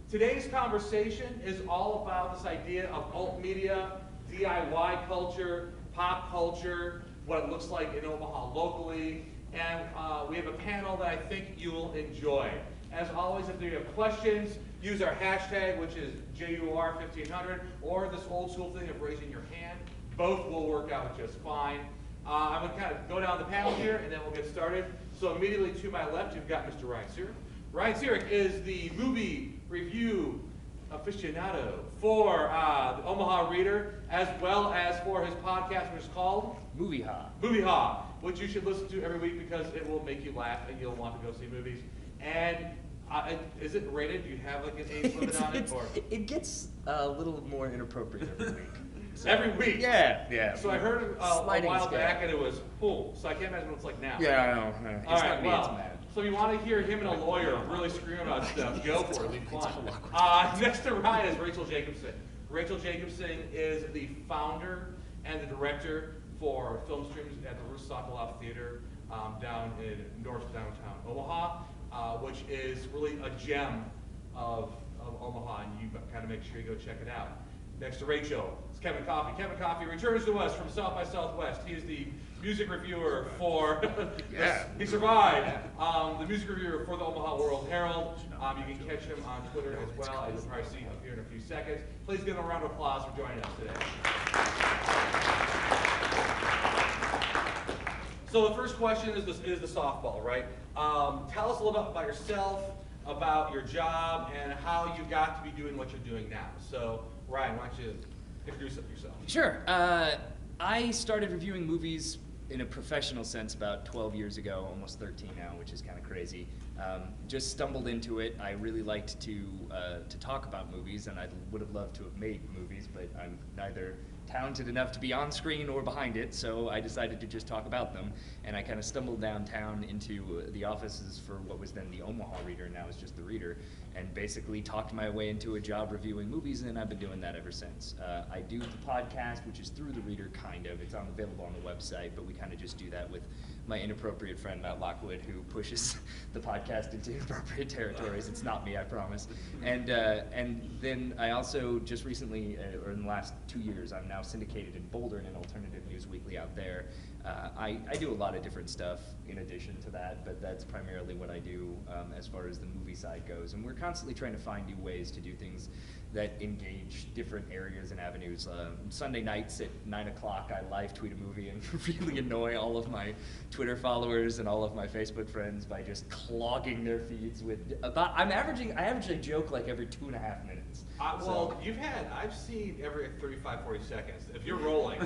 Today's conversation is all about this idea of alt media, DIY culture, pop culture, what it looks like in Omaha locally, and we have a panel that I think you will enjoy. As always, if you have questions, use our hashtag, which is JUR1500, or this old school thing of raising your hand. Both will work out just fine. I'm going to kind of go down the panel here, and then we'll get started. So immediately to my left, you've got Mr. Ryan Siurek. Ryan Siurek is the movie review aficionado for the Omaha Reader, as well as for his podcast, which is called Movie Ha. Movie Ha, which you should listen to every week because it will make you laugh and you'll want to go see movies. And is it rated? Do you have like an age limit on it? Or? It gets a little more inappropriate every week. So, every week? Yeah. So I heard a while back and it was full, so I can't imagine what it's like now. Yeah, I know. It's all right, not me, well, it's mad. so you want to hear him and a lawyer really scream about stuff, go for it, it'll be fun. Next to Ryan is Rachel Jacobson. Rachel Jacobson is the founder and the director for film streams at the Ruth Sokoloff Theater down in North Downtown Omaha, which is really a gem of Omaha, and you kind of make sure you go check it out. Next to Rachel is Kevin Coffey. Kevin Coffey returns to us from South by Southwest. He is the music reviewer for, he survived, the music reviewer for the Omaha World Herald. You can catch him on Twitter as well, as you'll probably see him here in a few seconds. Please give him a round of applause for joining us today. So the first question is the softball, right? Tell us a little bit about yourself, about your job, and how you got to be doing what you're doing now. So Ryan, why don't you introduce yourself? Sure. I started reviewing movies in a professional sense about 12 years ago, almost 13 now, which is kind of crazy. Just stumbled into it. I really liked to talk about movies, and I would have loved to have made movies, but I'm neither talented enough to be on screen or behind it, so I decided to just talk about them. And I kind of stumbled downtown into the offices for what was then the Omaha Reader, now it's just the Reader, and basically talked my way into a job reviewing movies, and I've been doing that ever since. I do the podcast, which is through the Reader, kind of. It's available on the website, but we kind of just do that with my inappropriate friend Matt Lockwood, who pushes the podcast into inappropriate territories. It's not me, I promise. And then I also just recently, or in the last 2 years, I'm now syndicated in Boulder in an alternative news weekly out there. I do a lot of different stuff in addition to that, but that's primarily what I do as far as the movie side goes. And we're constantly trying to find new ways to do things that engage different areas and avenues. Sunday nights at 9 o'clock, I live tweet a movie and really annoy all of my Twitter followers and all of my Facebook friends by just clogging their feeds with I average a joke like every 2.5 minutes. Well, I've seen every 35, 40 seconds. If you're rolling,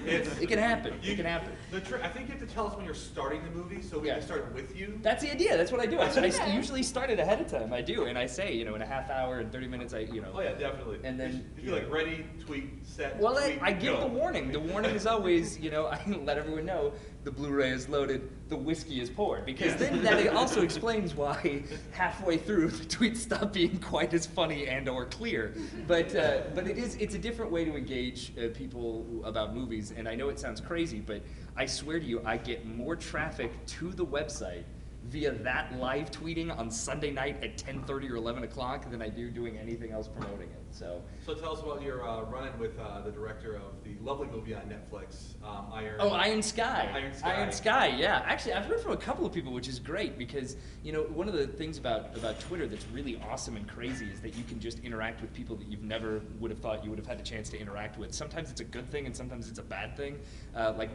it can happen. It can happen. I think you have to tell us when you're starting the movie so we can start with you. That's the idea. That's what I do. I usually start it ahead of time. I do, and I say, in a half hour and 30 minutes, Oh yeah, definitely. And then you feel like ready, tweet, set. Well, tweet, I give go. the warning. The warning is always, I let everyone know the Blu-ray is loaded, the whiskey is poured, because then that also explains why halfway through the tweets stop being quite as funny and/or clear. But it's a different way to engage people about movies, and I know it sounds crazy, but I swear to you, I get more traffic to the website via that live tweeting on Sunday night at 10:30 or 11 o'clock than I do doing anything else promoting it. So tell us about your run-in with the director of the lovely movie on Netflix, Iron. Oh, Iron Sky. Iron Sky, yeah. Actually, I've heard from a couple of people, which is great because, one of the things about Twitter that's really awesome and crazy is that you can just interact with people that you've never would have thought you would have had a chance to interact with. Sometimes it's a good thing and sometimes it's a bad thing. Like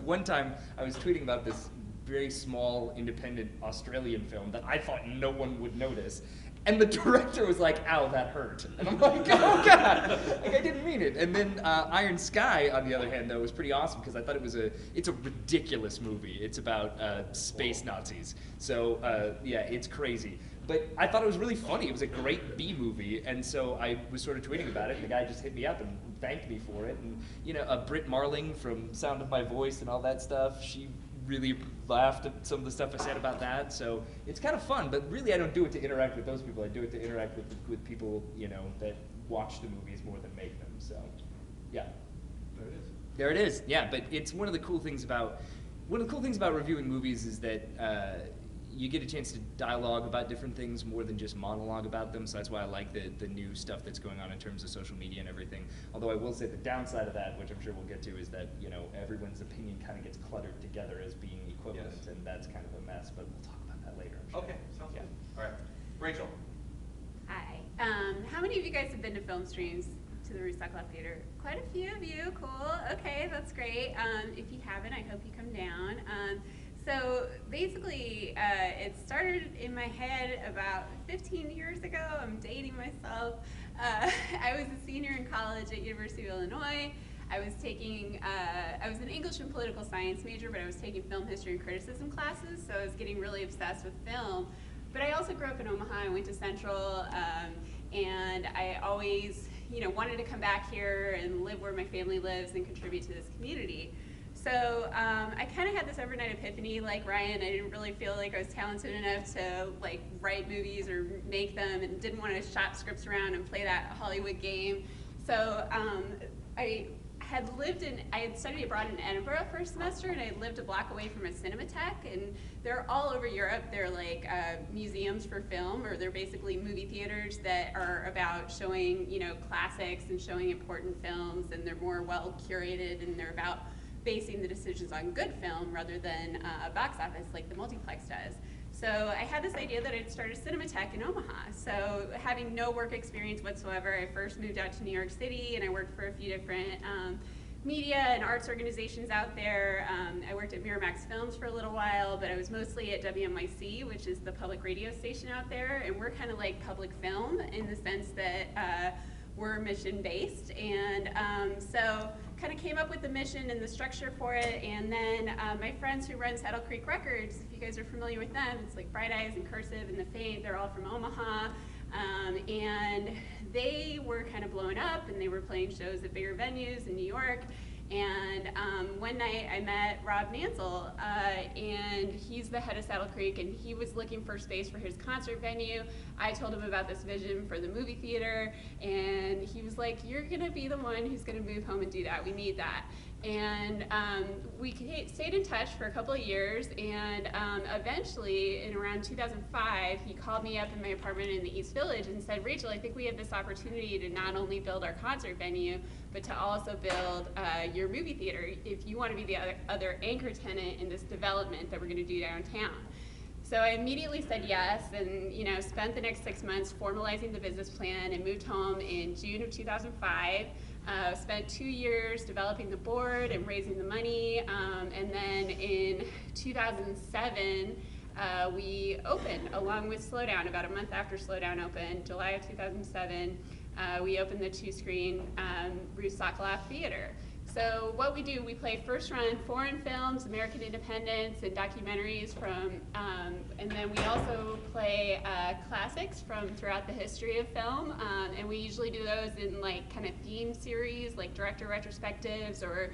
one time I was tweeting about this very small, independent Australian film that I thought no one would notice. And the director was like, ow, that hurt. And I'm like, oh God, like I didn't mean it. And then Iron Sky, on the other hand, though, was pretty awesome because I thought it's a ridiculous movie. It's about space Nazis. So yeah, it's crazy. But I thought it was really funny. It was a great B movie, and so I was sort of tweeting about it, and the guy just hit me up and thanked me for it. And Britt Marling from Sound of My Voice and all that stuff, she really laughed at some of the stuff I said about that. So it's kind of fun, but really I don't do it to interact with those people. I do it to interact with people, that watch the movies more than make them. So, yeah. There it is. There it is. Yeah, but it's one of the cool things about reviewing movies is that you get a chance to dialogue about different things more than just monologue about them. So that's why I like the new stuff that's going on in terms of social media and everything. Although I will say the downside of that, which I'm sure we'll get to, is that everyone's opinion kind of gets cluttered together as being equivalent, Yes. and that's kind of a mess. But we'll talk about that later, I'm sure. Okay, sounds Yeah. good. All right, Rachel. Hi. How many of you guys have been to film streams to the Roosevelt Theater? Quite a few of you. Cool. Okay, that's great. If you haven't, I hope you come down. So basically, it started in my head about 15 years ago. I'm dating myself. I was a senior in college at University of Illinois. I was an English and political science major, but I was taking film history and criticism classes, so I was getting really obsessed with film. But I also grew up in Omaha. I went to Central, and I always, wanted to come back here and live where my family lives and contribute to this community. So I kind of had this overnight epiphany, like Ryan. I didn't really feel like I was talented enough to write movies or make them, and didn't want to shop scripts around and play that Hollywood game. So I had studied abroad in Edinburgh for a semester, and I lived a block away from a Cinematheque, and they're all over Europe. They're like museums for film, or they're basically movie theaters that are about showing, classics and showing important films, and they're more well curated, and they're about basing the decisions on good film rather than box office like the multiplex does. So I had this idea that I'd start a Cinematheque in Omaha. So having no work experience whatsoever, I first moved out to New York City, and I worked for a few different media and arts organizations out there. I worked at Miramax Films for a little while, but I was mostly at WNYC, which is the public radio station out there, and we're kind of like public film in the sense that we're mission-based, and so kind of came up with the mission and the structure for it, and then my friends who run Saddle Creek Records, if you guys are familiar with them, it's like Bright Eyes and Cursive and The Faint, they're all from Omaha, and they were kind of blowing up, and they were playing shows at bigger venues in New York. And one night I met Rob Nansel, and he's the head of Saddle Creek, and he was looking for space for his concert venue. I told him about this vision for the movie theater, and he was like, "You're gonna be the one who's gonna move home and do that. We need that." And we stayed in touch for a couple of years, and eventually, in around 2005, he called me up in my apartment in the East Village and said, "Rachel, I think we have this opportunity to not only build our concert venue, but to also build your movie theater if you want to be the other anchor tenant in this development that we're going to do downtown." So I immediately said yes, and spent the next 6 months formalizing the business plan, and moved home in June of 2005. Spent 2 years developing the board and raising the money, and then in 2007 we opened along with Slowdown. About a month after Slowdown opened, July of 2007, we opened the 2-screen Ruth Sokoloff Theater. So what we do, we play first-run foreign films, American independence, and documentaries and then we also play classics from throughout the history of film, and we usually do those in kind of theme series, like director retrospectives, or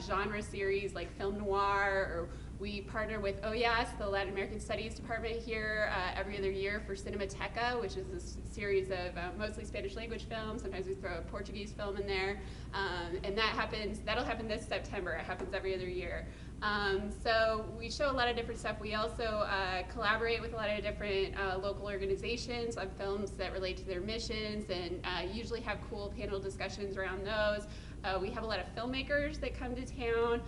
genre series like film noir, or we partner with OYAS, the Latin American Studies Department here, every other year for Cinemateca, which is a series of mostly Spanish language films. Sometimes we throw a Portuguese film in there, and that'll happen this September. It happens every other year. So we show a lot of different stuff. We also collaborate with a lot of different local organizations on films that relate to their missions, and usually have cool panel discussions around those. We have a lot of filmmakers that come to town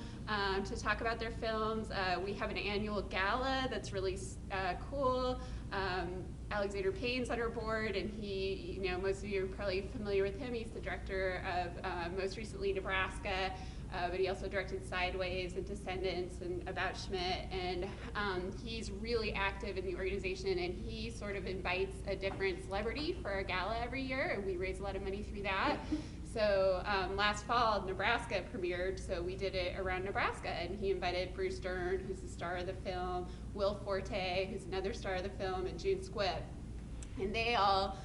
to talk about their films. We have an annual gala that's really cool. Alexander Payne's on our board, and he, most of you are probably familiar with him. He's the director of, most recently, Nebraska, but he also directed Sideways and Descendants and About Schmidt, and he's really active in the organization, and he sort of invites a different celebrity for our gala every year, and we raise a lot of money through that. So last fall, Nebraska premiered, so we did it around Nebraska, and he invited Bruce Dern, who's the star of the film, Will Forte, who's another star of the film, and June Squibb. And they all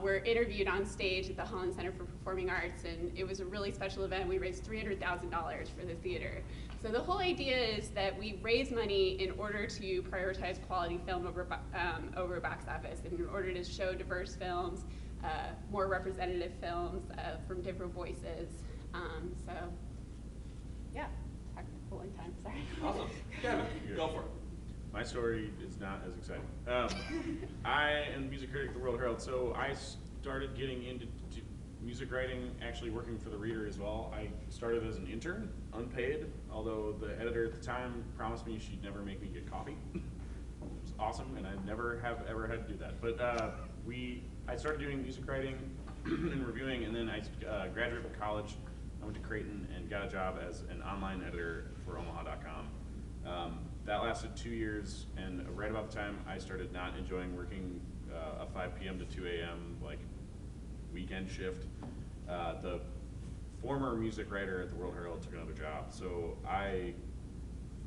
were interviewed on stage at the Holland Center for Performing Arts, and it was a really special event. We raised $300,000 for the theater. So the whole idea is that we raise money in order to prioritize quality film over box office, and in order to show diverse films, more representative films from different voices. So, yeah, talked a long time, sorry. Awesome. Kevin, go for it. My story is not as exciting. I am the music critic at the World Herald, so I started getting into music writing, actually working for the Reader as well. I started as an intern, unpaid, although the editor at the time promised me she'd never make me get coffee. It was awesome, and I never have ever had to do that. But I started doing music writing and reviewing, and then I graduated from college. I went to Creighton and got a job as an online editor for Omaha.com. That lasted 2 years, and right about the time I started not enjoying working a 5 p.m. to 2 a.m. like weekend shift, the former music writer at the World Herald took another job, so I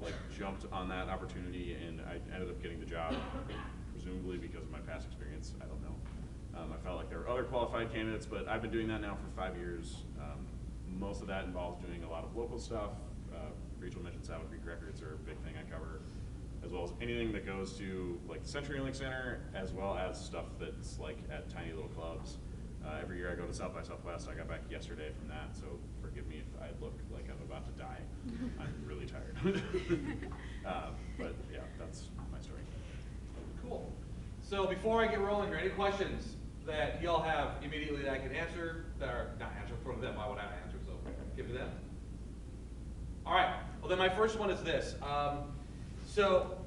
like jumped on that opportunity, and I ended up getting the job, presumably because of my past experience. I don't know. I felt like there were other qualified candidates, but I've been doing that now for 5 years. Most of that involves doing a lot of local stuff. Rachel mentioned Saddle Creek Records are a big thing I cover, as well as anything that goes to like the CenturyLink Center, as well as stuff that's like at tiny little clubs. Every year I go to South by Southwest. I got back yesterday from that, so forgive me if I look like I'm about to die. I'm really tired. But yeah, that's my story. Cool. So before I get rolling here, any questions that y'all have immediately that I can answer, that are not answer from them? Why would I answer? So give it to them. All right. Well, then my first one is this. So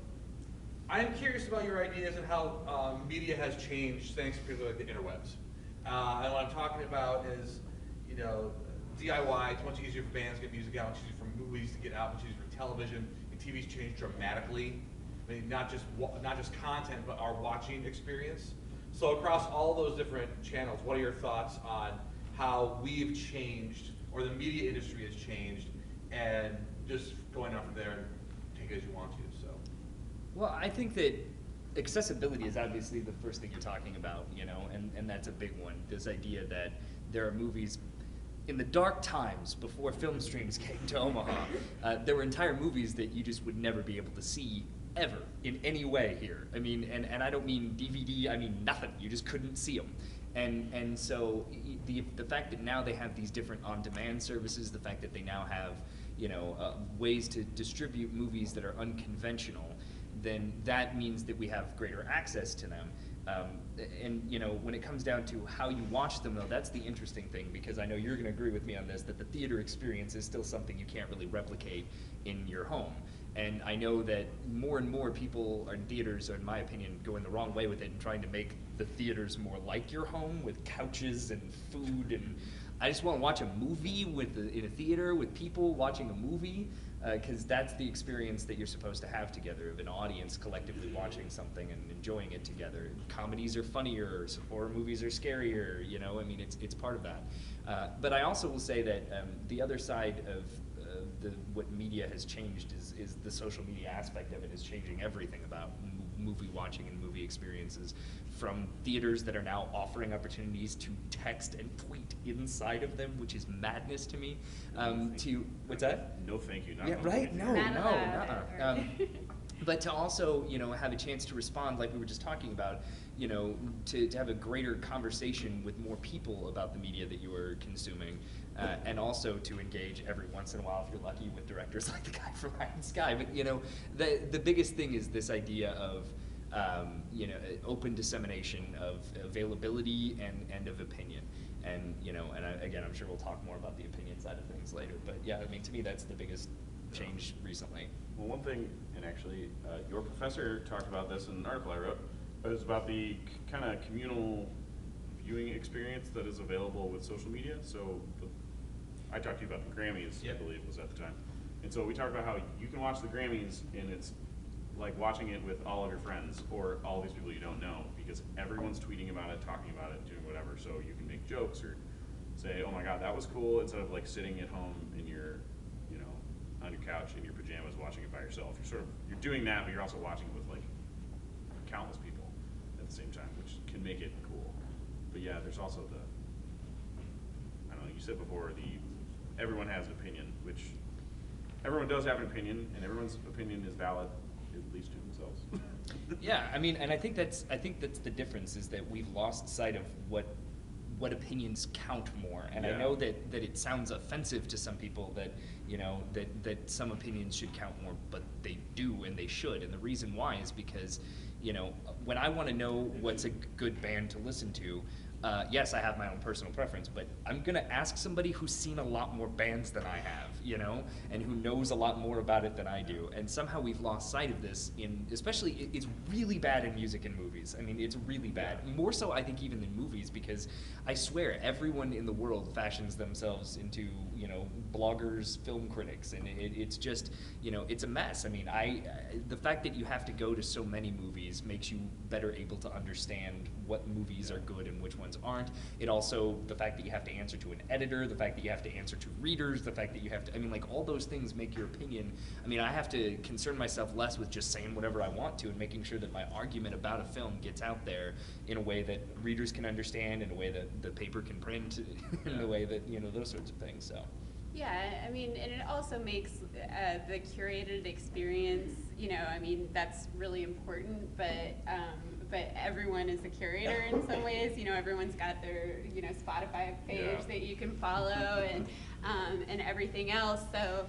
I am curious about your ideas and how media has changed thanks to like the interwebs. And what I'm talking about is, you know, DIY. It's much easier for bands to get music out, much easier for movies to get out, much easier for television. And TV's changed dramatically. I mean, not just content, but our watching experience. So across all those different channels, what are your thoughts on how we've changed, or the media industry has changed, and just going on from there and take it as you want to? So. Well, I think that accessibility is obviously the first thing you're talking about, you know, and that's a big one. This idea that there are movies in the dark times before film streams came to Omaha, there were entire movies that you just would never be able to see ever in any way here. I mean, and I don't mean DVD, I mean nothing. You just couldn't see them. And so the fact that now they have these different on-demand services, the fact that they now have, you know, ways to distribute movies that are unconventional, then that means that we have greater access to them. And you know, when it comes down to how you watch them, though, that's the interesting thing, because I know you're going to agree with me on this, that the theater experience is still something you can't really replicate in your home. And I know that more and more people in theaters are, in my opinion, going the wrong way with it and trying to make the theaters more like your home with couches and food. And I just want to watch a movie in a theater with people watching a movie, because that's the experience that you're supposed to have together, of an audience collectively watching something and enjoying it together. Comedies are funnier, horror movies are scarier, you know, I mean, it's part of that. But I also will say that the other side of what media has changed is the social media aspect of it is changing everything about movie watching and movie experiences, from theaters that are now offering opportunities to text and tweet inside of them, which is madness to me, to, what's that? No thank you. Yeah, right? No, but to also, you know, have a chance to respond, like we were just talking about, you know, to have a greater conversation with more people about the media that you are consuming, and also to engage every once in a while, if you're lucky, with directors like the guy from Iron Sky. But, you know, the biggest thing is this idea of, you know, open dissemination of availability and of opinion. And, you know, and again, I'm sure we'll talk more about the opinion side of things later. But yeah, I mean, to me, that's the biggest change recently. Well, one thing, and actually, your professor talked about this in an article I wrote, but it's about the kind of communal viewing experience that is available with social media. So I talked to you about the Grammys, I believe was at the time. And so we talked about how you can watch the Grammys, and it's like watching it with all of your friends or all these people you don't know, because everyone's tweeting about it, talking about it, doing whatever. So you can make jokes or say, oh my God, that was cool, instead of like sitting at home in your, you know, on your couch in your pajamas watching it by yourself. You're doing that, but you're also watching it with like countless people at the same time, which can make it cool. But yeah, there's also I don't know, you said before, everyone has an opinion, which everyone does have an opinion, and everyone's opinion is valid, at least to themselves. Yeah, I mean, and I think that's the difference, is that we've lost sight of what what opinions count more. And I Yeah. know that it sounds offensive to some people that, you know, that some opinions should count more, but they do and they should. And the reason why is because, you know, when I want to know what's a good band to listen to, yes, I have my own personal preference, but I'm gonna ask somebody who's seen a lot more bands than I have, you know, and who knows a lot more about it than I do. And somehow we've lost sight of this especially, it's really bad in music and movies. I mean, it's really bad. More so, I think, even than movies, because I swear everyone in the world fashions themselves into, you know, bloggers, film critics, and it's just, you know, it's a mess. I mean, the fact that you have to go to so many movies makes you better able to understand what movies are good and which ones aren't. It also, the fact that you have to answer to an editor, the fact that you have to answer to readers, the fact that you have to, I mean, like, all those things make your opinion. I mean, I have to concern myself less with just saying whatever I want to and making sure that my argument about a film gets out there in a way that readers can understand, in a way that the paper can print, in a way that, you know, those sorts of things, so. Yeah, I mean, and it also makes the curated experience, you know, I mean, that's really important, but everyone is a curator in some ways. You know, everyone's got their, you know, Spotify page that you can follow and everything else. So,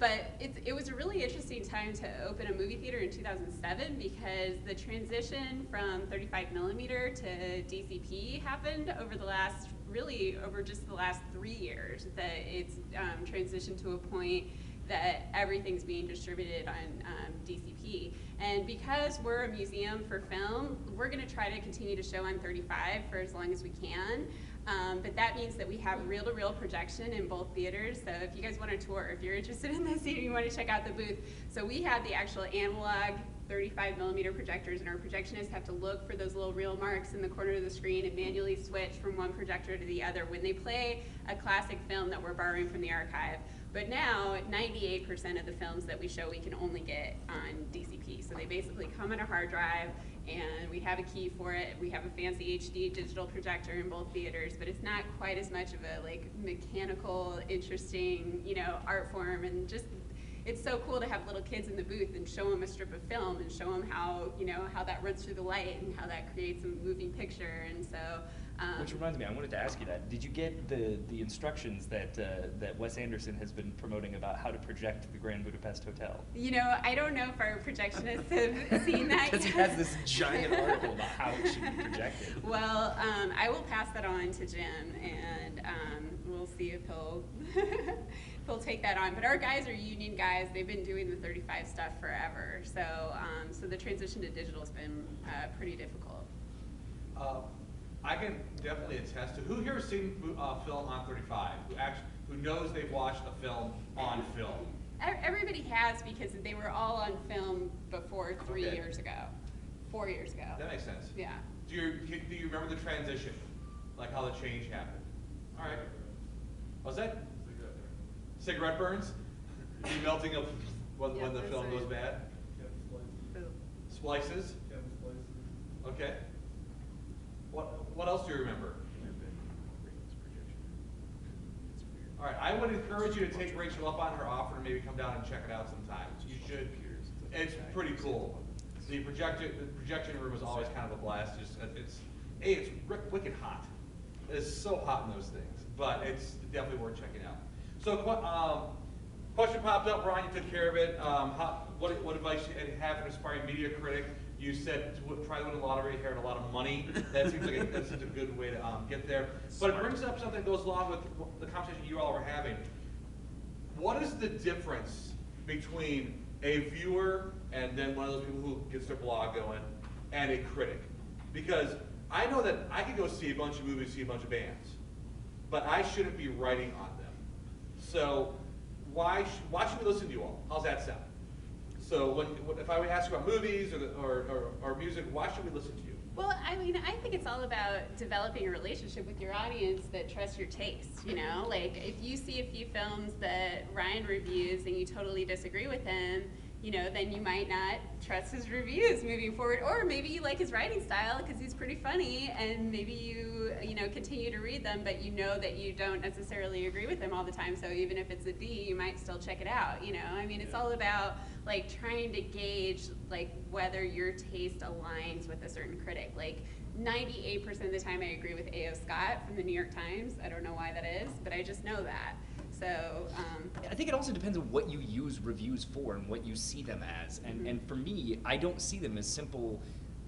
but it was a really interesting time to open a movie theater in 2007 because the transition from 35 millimeter to DCP happened over just the last 3 years, that it's transitioned to a point that everything's being distributed on DCP. And because we're a museum for film, we're gonna try to continue to show on 35 for as long as we can. But that means that we have reel-to-reel projection in both theaters. So if you guys want to tour, if you're interested in this theater, you want to check out the booth. So we have the actual analog 35 millimeter projectors, and our projectionists have to look for those little reel marks in the corner of the screen and manually switch from one projector to the other when they play a classic film that we're borrowing from the archive. But now, 98% of the films that we show, we can only get on DCP. So they basically come on a hard drive, and we have a key for it. We have a fancy HD digital projector in both theaters, but it's not quite as much of a like mechanical, interesting, you know, art form. And just, it's so cool to have little kids in the booth and show them a strip of film and show them how, you know, how that runs through the light and how that creates a moving picture. And so. Which reminds me, I wanted to ask you that. Did you get the instructions that Wes Anderson has been promoting about how to project the Grand Budapest Hotel? You know, I don't know if our projectionists have seen that Because he has this giant article about how it should be projected. Well, I will pass that on to Jim, and we'll see if he'll take that on. But our guys are union guys. They've been doing the 35 stuff forever. So, so the transition to digital has been pretty difficult. I can definitely attest to, who here has seen film on 35? Who knows they've watched a film on film? Everybody has, because they were all on film before 3 years ago, 4 years ago. That makes sense. Yeah. Do you remember the transition? Like how the change happened? All right. What's that? Cigarette burns? The melting of when Yeah, the that's film right. goes bad? Boo. Splices? Okay. What else do you remember? All right, I would encourage you to take Rachel up on her offer and maybe come down and check it out sometime. You should. It's pretty cool. The projection room is always kind of a blast. It's wicked hot. It is so hot in those things, but it's definitely worth checking out. So, question popped up, Ron. You took care of it. What advice do you have for an aspiring media critic? You said to try to win a lottery, inherit a lot of money. That seems like that's such a good way to get there. But it brings up something that goes along with the conversation you all were having. What is the difference between a viewer and then one of those people who gets their blog going and a critic? Because I know that I could go see a bunch of movies, see a bunch of bands, but I shouldn't be writing on them. So why should we listen to you all? How's that sound? So if I would ask you about movies or music, why should we listen to you? Well, I mean, I think it's all about developing a relationship with your audience that trusts your taste, you know? Like, if you see a few films that Ryan reviews and you totally disagree with him, you know, then you might not trust his reviews moving forward. Or maybe you like his writing style because he's pretty funny, and maybe you know, continue to read them, but you know that you don't necessarily agree with them all the time. So even if it's a D, you might still check it out, you know? I mean, it's all about like trying to gauge like whether your taste aligns with a certain critic. Like, 98% of the time I agree with A.O. Scott from the New York Times. I don't know why that is, but I just know that. So, I think it also depends on what you use reviews for and what you see them as. And for me, I don't see them as simple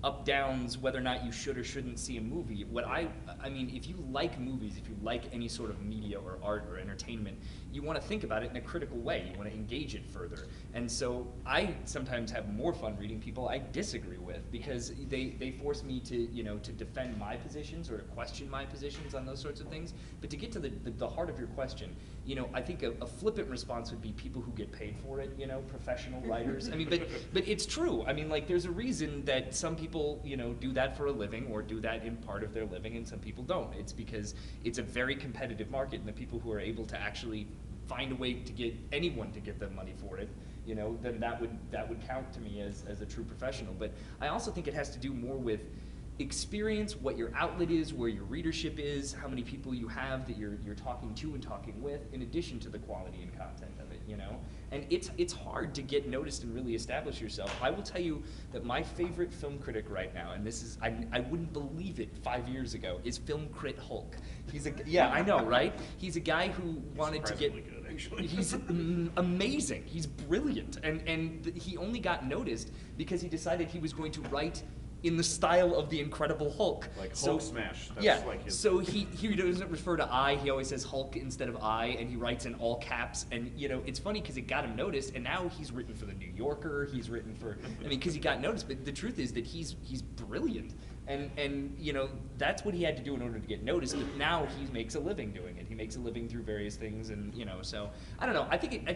up downs whether or not you should or shouldn't see a movie. What I mean, if you like movies, if you like any sort of media or art or entertainment, you want to think about it in a critical way. You want to engage it further. And so I sometimes have more fun reading people I disagree with because they force me to, you know, to defend my positions or to question my positions on those sorts of things. But to get to the heart of your question, you know, I think a flippant response would be people who get paid for it, you know, professional writers. I mean, but it's true. I mean, like, there's a reason that some people, you know, do that for a living or do that in part of their living and some people don't. It's because it's a very competitive market, and the people who are able to actually find a way to get anyone to give them money for it, you know, then that would count to me as a true professional. But I also think it has to do more with experience, what your outlet is, where your readership is, how many people you have that you're talking to and talking with, in addition to the quality and content of it, you know? And it's hard to get noticed and really establish yourself. I will tell you that my favorite film critic right now, and this is, I wouldn't believe it 5 years ago, is Film Crit Hulk. Yeah, I know, right? He's a guy who wanted to get, Good, actually. he's amazing, he's brilliant, and he only got noticed because he decided he was going to write in the style of the Incredible Hulk. Like Hulk smash. That's yeah, like his... so he doesn't refer to I, he always says Hulk instead of I, and he writes in all caps, and you know, it's funny because it got him noticed, and now he's written for the New Yorker, he's written for, I mean, because he got noticed, but the truth is that he's brilliant. And you know, that's what he had to do in order to get noticed, but now he makes a living doing it. He makes a living through various things, and you know, so I don't know. I think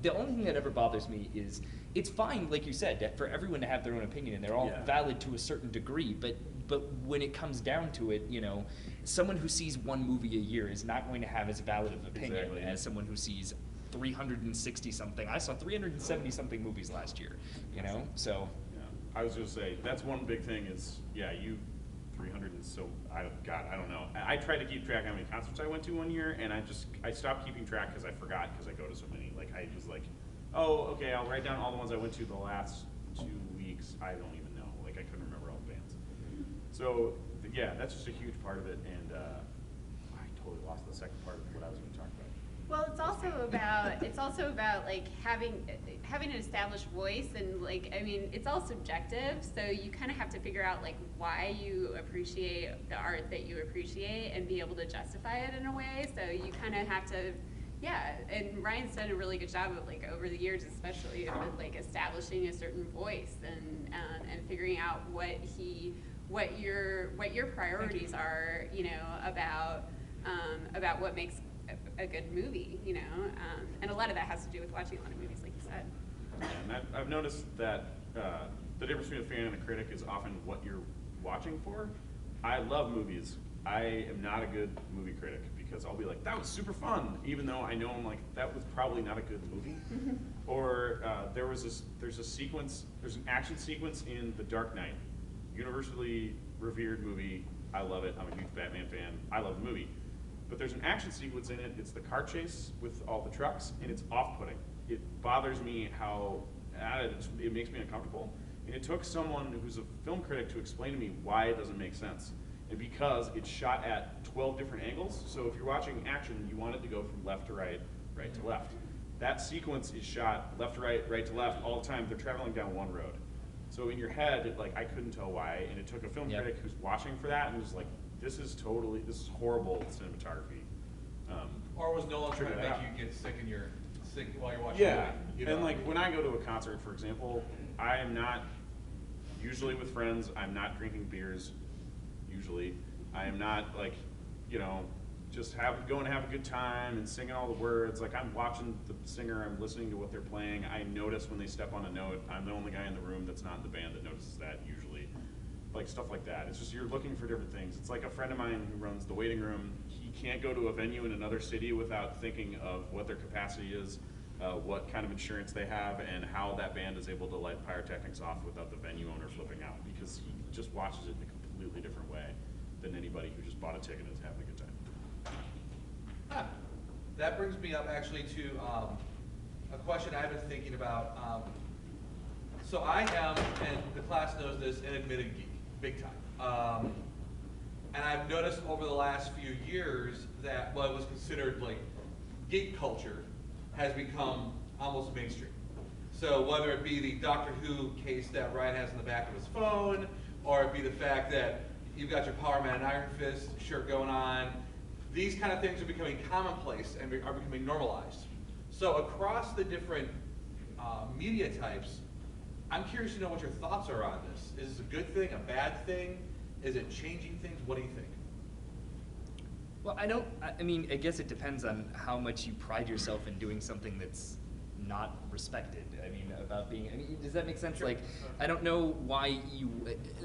the only thing that ever bothers me is it's fine, like you said, that for everyone to have their own opinion, and they're all valid to a certain degree, but when it comes down to it, you know, someone who sees one movie a year is not going to have as valid of opinion as someone who sees 360 something. I saw 370 something movies last year, you know, so. I was gonna say, that's one big thing is, yeah, you 300 and so, I don't know. I tried to keep track of how many concerts I went to one year, and I stopped keeping track because I forgot, because I go to so many. Like, I was like, oh, okay, I'll write down all the ones I went to the last 2 weeks. I don't even know. Like, I couldn't remember all the bands. So, yeah, that's just a huge part of it, and I totally lost the second part of what I was gonna talk about. well, it's also about like having an established voice, and like, I mean, it's all subjective, so you kind of have to figure out like why you appreciate the art that you appreciate and be able to justify it in a way. So you kind of have to, yeah, and Ryan's done a really good job of like over the years, especially with like establishing a certain voice and figuring out what your priorities are, you know, about what makes a good movie, you know, and a lot of that has to do with watching a lot of movies, like you said. And I've noticed that the difference between a fan and a critic is often what you're watching for. I love movies. I am not a good movie critic because I'll be like, that was super fun, even though I know I'm like, that was probably not a good movie. Or there's an action sequence in The Dark Knight, universally revered movie. I love it. I'm a huge Batman fan. I love the movie. But there's an action sequence in it. It's the car chase with all the trucks, and it's off-putting. It bothers me how it makes me uncomfortable. And it took someone who's a film critic to explain to me why it doesn't make sense. And because it's shot at 12 different angles, so if you're watching action, you want it to go from left to right, right to left. That sequence is shot left to right, right to left all the time. They're traveling down one road. So in your head, like, I couldn't tell why, and it took a film critic who's watching for that and was like, this is horrible cinematography. Or was Nolan trying to make you get sick while you're watching? Yeah, the movie, you know? and like when I go to a concert, for example, I am not usually with friends. I'm not drinking beers. Usually, I am not like, you know, just going to have a good time and singing all the words. Like, I'm watching the singer, I'm listening to what they're playing. I notice when they step on a note. I'm the only guy in the room that's not in the band that notices that usually. Like, stuff like that. It's just, you're looking for different things. It's like a friend of mine who runs the waiting room. He can't go to a venue in another city without thinking of what their capacity is, what kind of insurance they have, and how that band is able to light pyrotechnics off without the venue owner flipping out, because he just watches it in a completely different way than anybody who just bought a ticket and is having a good time. That brings me up actually to a question I've been thinking about. So I am, and the class knows this, an admitted geek, big time. And I've noticed over the last few years that what was considered like geek culture has become almost mainstream. So whether it be the Doctor Who case that Ryan has in the back of his phone, or it be the fact that you've got your Power Man and Iron Fist shirt going on, these kind of things are becoming commonplace and are becoming normalized. So across the different media types, I'm curious to know what your thoughts are on this. Is this a good thing, a bad thing? Is it changing things? What do you think? Well, I mean, I guess it depends on how much you pride yourself in doing something that's not respected. I mean, does that make sense? Sure. Like, I don't know why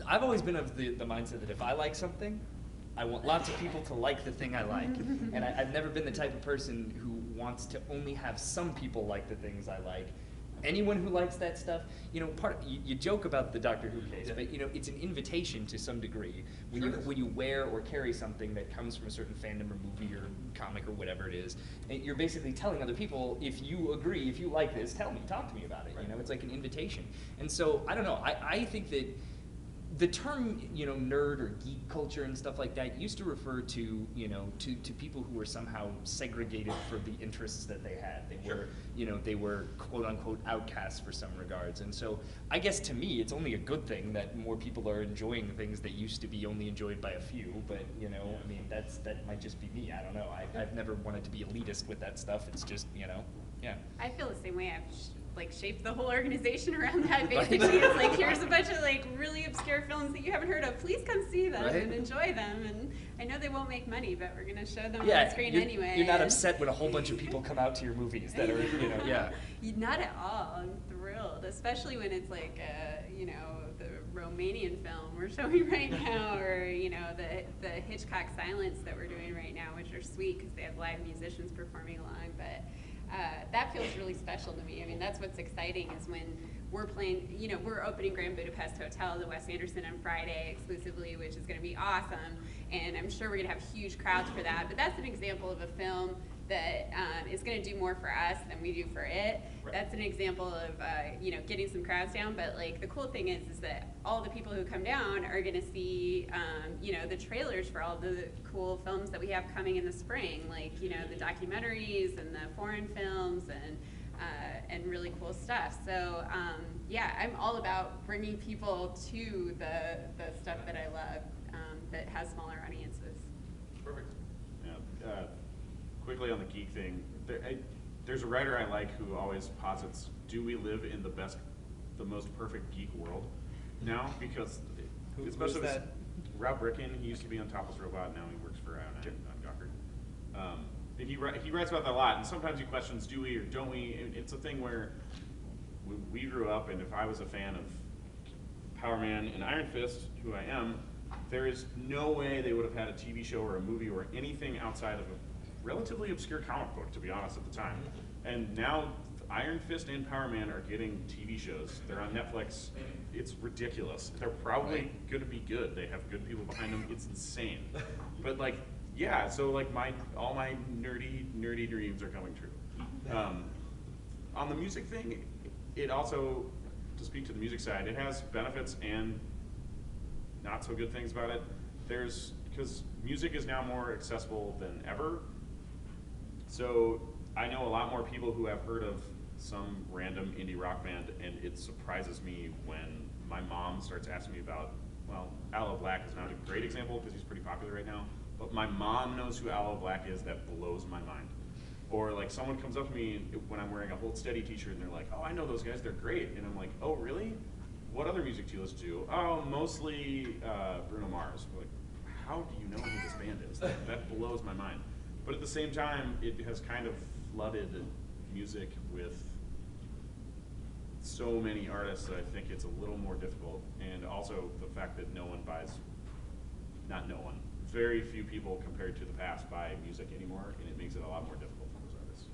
I've always been of the mindset that if I like something, I want lots of people to like the thing I like. And I've never been the type of person who wants to only have some people like the things I like. Anyone who likes that stuff, you know, you joke about the Doctor Who case, but you know, it's an invitation to some degree when you wear or carry something that comes from a certain fandom or movie or comic or whatever it is, and you're basically telling other people, if you agree, if you like this, tell me, talk to me about it. Right. You know, it's like an invitation. And so I don't know. I think that the term, you know, nerd or geek culture and stuff like that used to refer to, you know, to people who were somehow segregated for the interests that they had. They were, you know, they were quote unquote outcasts for some regards. And so I guess to me, it's only a good thing that more people are enjoying things that used to be only enjoyed by a few. But, you know, I mean, that might just be me. I don't know. I've never wanted to be elitist with that stuff. It's just, you know, yeah. I feel the same way. I've like shaped the whole organization around that. Basically, it's like, here's a bunch of like really obscure films that you haven't heard of. Please come see them and enjoy them. And I know they won't make money, but we're gonna show them on the screen anyway. You're not upset when a whole bunch of people come out to your movies that are, you know, yeah. Not at all. I'm thrilled, especially when it's like, you know, the Romanian film we're showing right now, or you know, the Hitchcock Silence that we're doing right now, which are sweet because they have live musicians performing along, but. That feels really special to me. I mean, that's what's exciting is when we're playing, you know, we're opening Grand Budapest Hotel, the Wes Anderson on Friday exclusively, which is going to be awesome. And I'm sure we're going to have huge crowds for that. But that's an example of a film that is going to do more for us than we do for it. Right. That's an example of, you know, getting some crowds down. But like the cool thing is that all the people who come down are going to see, you know, the trailers for all the cool films that we have coming in the spring, like, you know, the documentaries and the foreign films and really cool stuff. So yeah, I'm all about bringing people to the stuff that I love that has smaller audiences. Perfect. Yeah. Quickly on the geek thing, there's a writer I like who always posits, do we live in the most perfect geek world now? Because especially with Rob Brickin, he used to be on Topless Robot, now he works for Ion on Gawker. And he writes about that a lot, and sometimes he questions, do we or don't we? It's a thing where we grew up, and if I was a fan of Power Man and Iron Fist, who I am, there is no way they would have had a TV show or a movie or anything outside of a relatively obscure comic book, to be honest, at the time. And now Iron Fist and Power Man are getting TV shows. They're on Netflix. It's ridiculous. They're probably going to be good. They have good people behind them. It's insane. But like, yeah, so like all my nerdy dreams are coming true. On the music thing, it also, to speak to the music side, it has benefits and not so good things about it. Because music is now more accessible than ever. So I know a lot more people who have heard of some random indie rock band, and it surprises me when my mom starts asking me about, well, Aloe Blacc is not a great example because he's pretty popular right now, but my mom knows who Aloe Blacc is. That blows my mind. Or like someone comes up to me when I'm wearing a Hold Steady t-shirt and they're like, oh, I know those guys, they're great. And I'm like, oh, really? What other music do you listen to? Oh, mostly Bruno Mars. We're like, how do you know who this band is? That blows my mind. But at the same time, it has kind of flooded music with so many artists that I think it's a little more difficult. And also the fact that very few people compared to the past buy music anymore, and it makes it a lot more difficult for those artists.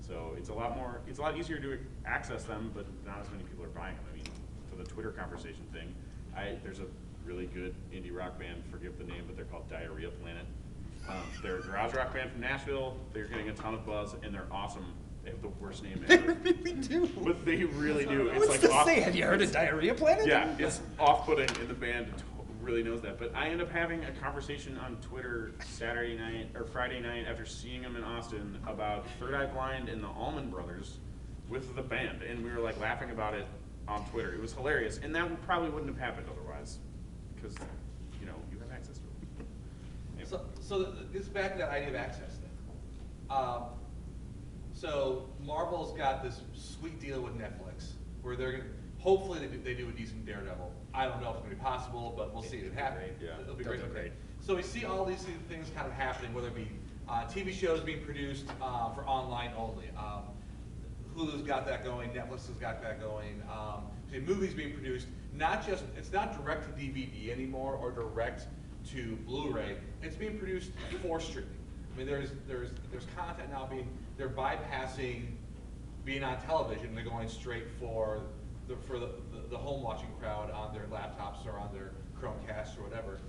So it's a lot easier to access them, but not as many people are buying them. I mean, for the Twitter conversation thing, there's a really good indie rock band, forgive the name, but they're called Diarrhea Planet. They're a garage rock band from Nashville. They're getting a ton of buzz, and they're awesome. They have the worst name ever. They really do. But they really do. It's What's like to say? Have you heard of Diarrhea Planet? Yeah, it's off-putting in the band. really knows that. But I end up having a conversation on Twitter Saturday night or Friday night after seeing him in Austin about Third Eye Blind and the Allman Brothers with the band, and we were like laughing about it on Twitter. It was hilarious, and that probably wouldn't have happened otherwise, because you know you have access to it. Anyway. So this back to that idea of access thing. So Marvel's got this sweet deal with Netflix where they're gonna, hopefully they do a decent Daredevil. I don't know if it's gonna be possible, but we'll see it happen. Yeah. It'll be They'll great. do great. So we see all these things kind of happening, whether it be TV shows being produced for online only. Hulu's got that going, Netflix has got that going. Movies being produced, it's not direct to DVD anymore or direct to Blu-ray. It's being produced for streaming. I mean, there's content now they're bypassing being on television. They're going straight for the home watching crowd on their laptops or on their Chromecast or whatever.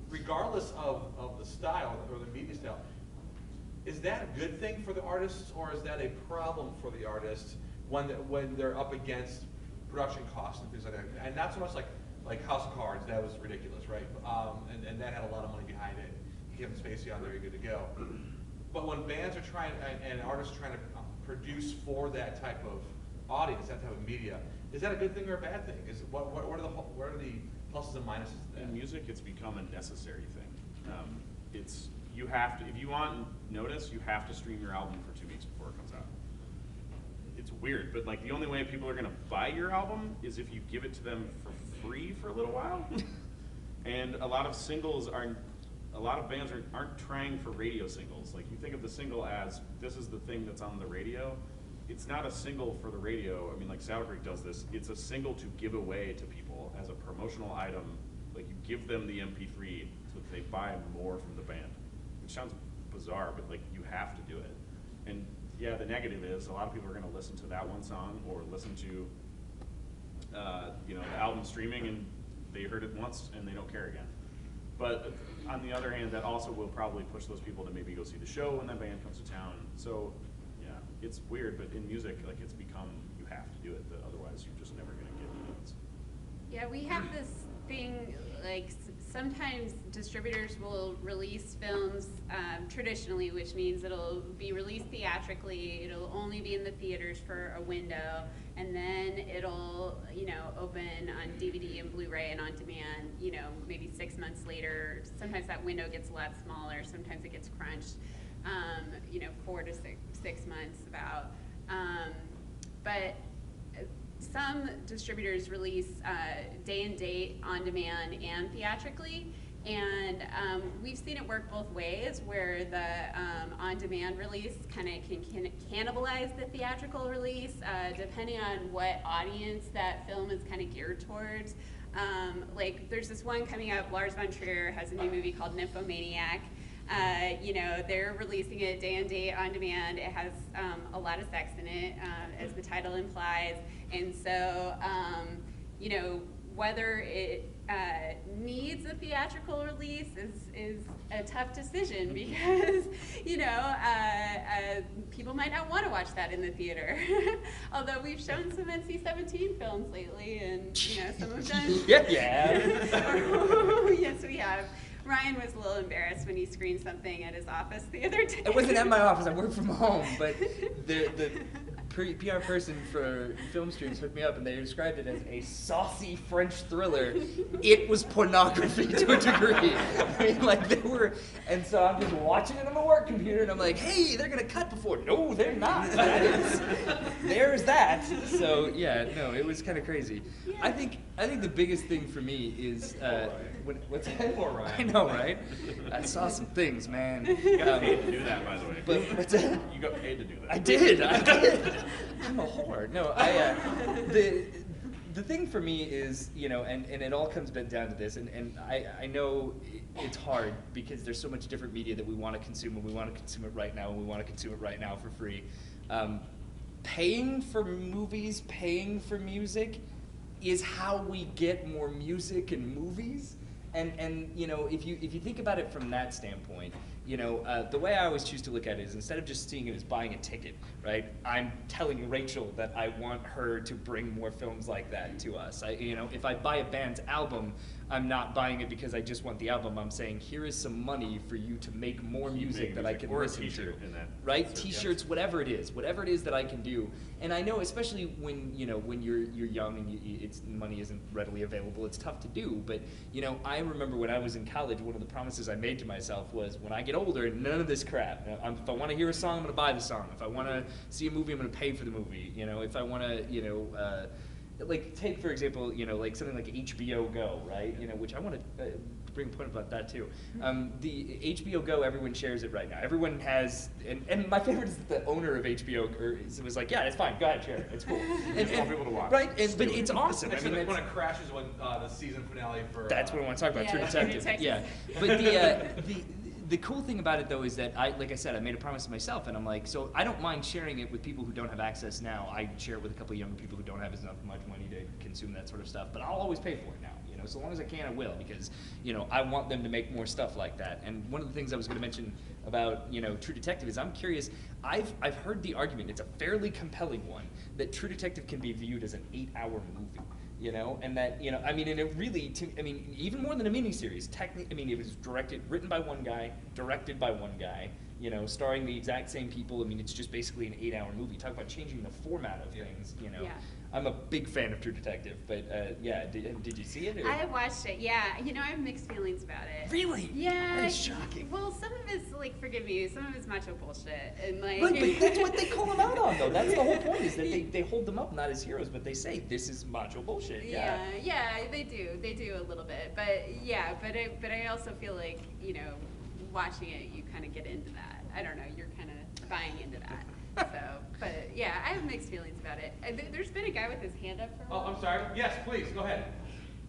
Regardless of the style or the media style, is that a good thing for the artists, or is that a problem for the artists when they're up against production costs and things like that? And not so much like House of Cards, that was ridiculous, right? And that had a lot of money behind it. Kevin Spacey on there, you're good to go. But when bands are trying and artists are trying to produce for that type of audience, that type of media, is that a good thing or a bad thing? What are the pluses and minuses to that? In music, it's become a necessary thing. You have to, if you want notice, you have to stream your album for 2 weeks before it comes out. It's weird, but like the only way people are gonna buy your album is if you give it to them for free for a little while. And a lot of bands aren't trying for radio singles. Like you think of the single as, this is the thing that's on the radio. It's not a single for the radio. I mean, like Sour Creek does this. It's a single to give away to people as a promotional item. Like you give them the MP3 so that they buy more from the band. Which sounds bizarre, but like you have to do it. And yeah, the negative is a lot of people are gonna listen to that one song or listen to the album streaming, and they heard it once and they don't care again. But on the other hand, that also will probably push those people to maybe go see the show when that band comes to town. So yeah, it's weird, but in music, like it's become, you have to do it, otherwise you're just never gonna get the notes. Yeah, we have this thing, like sometimes distributors will release films traditionally, which means it'll be released theatrically, it'll only be in the theaters for a window, and then it'll, open on DVD and Blu-ray and on demand, maybe 6 months later. Sometimes that window gets a lot smaller, sometimes it gets crunched, 4 to 6 months about. But some distributors release day and date on demand and theatrically, and we've seen it work both ways, where the on-demand release kind of can cannibalize the theatrical release, depending on what audience that film is kind of geared towards. Like there's this one coming up, Lars von Trier has a new movie called Nymphomaniac. They're releasing it day and date on demand. It has a lot of sex in it, as the title implies. And so, whether it needs a theatrical release is a tough decision, because, people might not want to watch that in the theater. Although we've shown some NC-17 films lately, and, some of them. Yeah. Yes, we have. Ryan was a little embarrassed when he screened something at his office the other day. It wasn't at my office, I work from home, but the PR person for film streams hooked me up and they described it as a saucy French thriller. It was pornography to a degree. I mean, like and so I'm just watching it on my work computer and I'm like, hey, they're gonna cut before. No, they're not. There's that. So yeah, no, it was kind of crazy. Yeah. I think the biggest thing for me is, what's that? Poor Ryan. I know, right? I saw some things, man. You got paid to do that, by the way. But what's that? You got paid to do that. I did. I'm a whore. No, the thing for me is, and it all comes down to this, and I know it's hard because there's so much different media that we want to consume, and we want to consume it right now, and we want to consume it right now for free. Paying for movies, paying for music is how we get more music and movies. And if you think about it from that standpoint, the way I always choose to look at it is, instead of just seeing it as buying a ticket, right? I'm telling Rachel that I want her to bring more films like that to us. If I buy a band's album, I'm not buying it because I just want the album. I'm saying, here is some money for you to make more Keep music making that I music, can or a listen to. t-shirt in that Right? sense, T-shirts, whatever it is that I can do. And I know, especially when, you know, when you're young and it's money isn't readily available, it's tough to do. But, you know, I remember when I was in college, one of the promises I made to myself was, when I get older, none of this crap. If I want to hear a song, I'm going to buy the song. If I want to see a movie, I'm going to pay for the movie. You know, if I want to, you know, like, take, for example, you know, like something like HBO Go, right? You know, which I want to bring a point about that too. The HBO Go, everyone shares it right now. Everyone has, and my favorite is that the owner of HBO was like, yeah, it's fine, go ahead, share it, it's cool. Just want people to watch. Right, but it's awesome. I Actually, mean, when it crashes when the season finale for. that's what I want to talk about, True Yeah, Detective. True Detective. Yeah, but the cool thing about it though is that like I said, I made a promise to myself, and I'm like, so I don't mind sharing it with people who don't have access now. I share it with a couple of younger people who don't have as much money to consume that sort of stuff, but I'll always pay for it now. You know, so long as I can, I will, because, you know, I want them to make more stuff like that. And one of the things I was going to mention about, you know, True Detective is I'm curious. I've heard the argument. It's a fairly compelling one that True Detective can be viewed as an 8-hour movie. You know, and that, you know, I mean, and it really, I mean, even more than a miniseries, technically, I mean, it was written by one guy, directed by one guy, you know, starring the exact same people. I mean, it's just basically an 8-hour movie. Talk about changing the format of things, you know. Yeah. I'm a big fan of True Detective, but yeah, did you see it? Or? I watched it, yeah. You know, I have mixed feelings about it. Really? Yeah. That is shocking. Well, some of it's, like, forgive me, some of it's macho bullshit. And, like, Right, but that's what they call them out on, though. That's the whole point, is that they hold them up not as heroes, but they say, this is macho bullshit. Yeah. Yeah, they do a little bit, but yeah, but I also feel like, you know, watching it, you kind of get into that. I don't know, you're kind of buying into that. So, but yeah, I have mixed feelings about it. There's been a guy with his hand up for a Oh, while. I'm sorry. Yes, please, go ahead.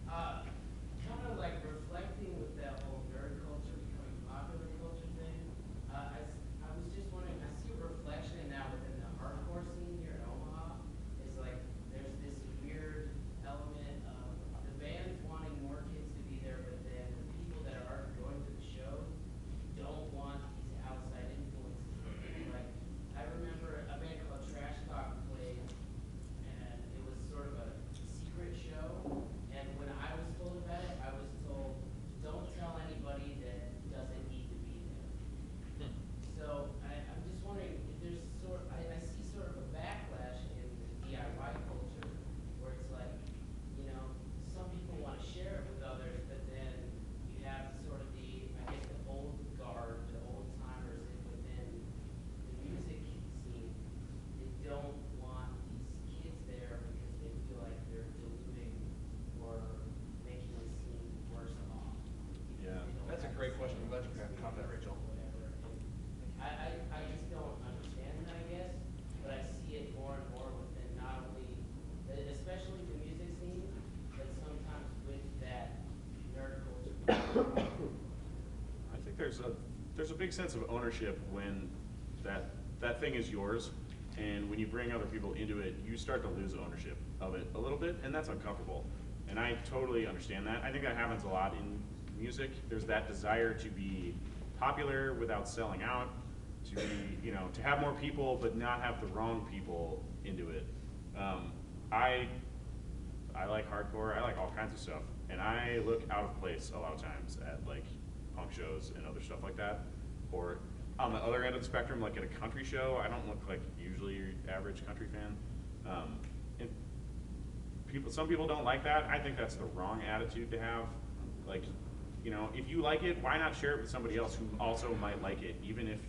Kind of like reflecting with that whole nerd culture becoming popular culture thing. I was just wondering, I see a reflection now within the hardcore scene here in Omaha. It's like there's this weird element of the bands wanting more kids to be there, but then the people that are going to the show don't want these outside influences. Like, I remember a band called Trash Talk played, and it was sort of a secret show. And when I was told about it, I was told, don't tell anybody that doesn't need to be there. So I'm just wondering if there's I see sort of a backlash in the DIY culture where it's like, you know, some people want to share it with others, but then you have sort of the old guard, the old timers within the music scene. They don't want these kids there because they feel like they're diluting or making the scene worse off. Yeah. That's a great question. I'm glad you commented, Rachel. Whatever. I just don't understand that, I guess, but I see it more and more within not only, especially the music scene, but sometimes with that nerd culture. I think there's a big sense of ownership when that thing is yours, and when you bring other people into it, you start to lose ownership of it a little bit, and that's uncomfortable. And I totally understand that. I think that happens a lot in music. There's that desire to be popular without selling out, to be, you know, to have more people but not have the wrong people into it. I like hardcore. I like all kinds of stuff, and I look out of place a lot of times at like punk shows and other stuff like that. Or on the other end of the spectrum, like at a country show, I don't look like usually your average country fan. And some people don't like that. I think that's the wrong attitude to have. Like, you know, if you like it, why not share it with somebody else who also might like it, even if,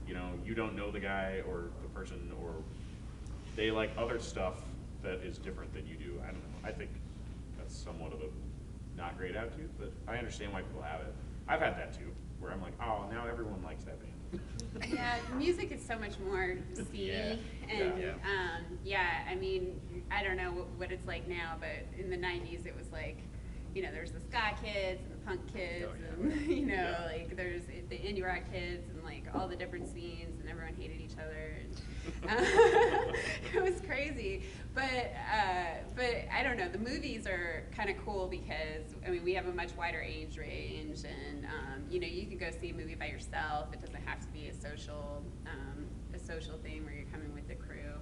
you know, you don't know the guy or the person, or they like other stuff that is different than you do. I don't know. I think that's somewhat of a not great attitude, but I understand why people have it. I've had that too, where I'm like, oh, now everyone likes that band. Yeah, music is so much more steamy, and I mean, I don't know what it's like now, but in the '90s it was like, you know, there's the ska kids and the punk kids, and you know, like there's the indie rock kids and like all the different scenes, and everyone hated each other. And, it was crazy, but I don't know. The movies are kind of cool because I mean we have a much wider age range, and you know, you can go see a movie by yourself. It doesn't have to be a social thing where you're coming with the crew.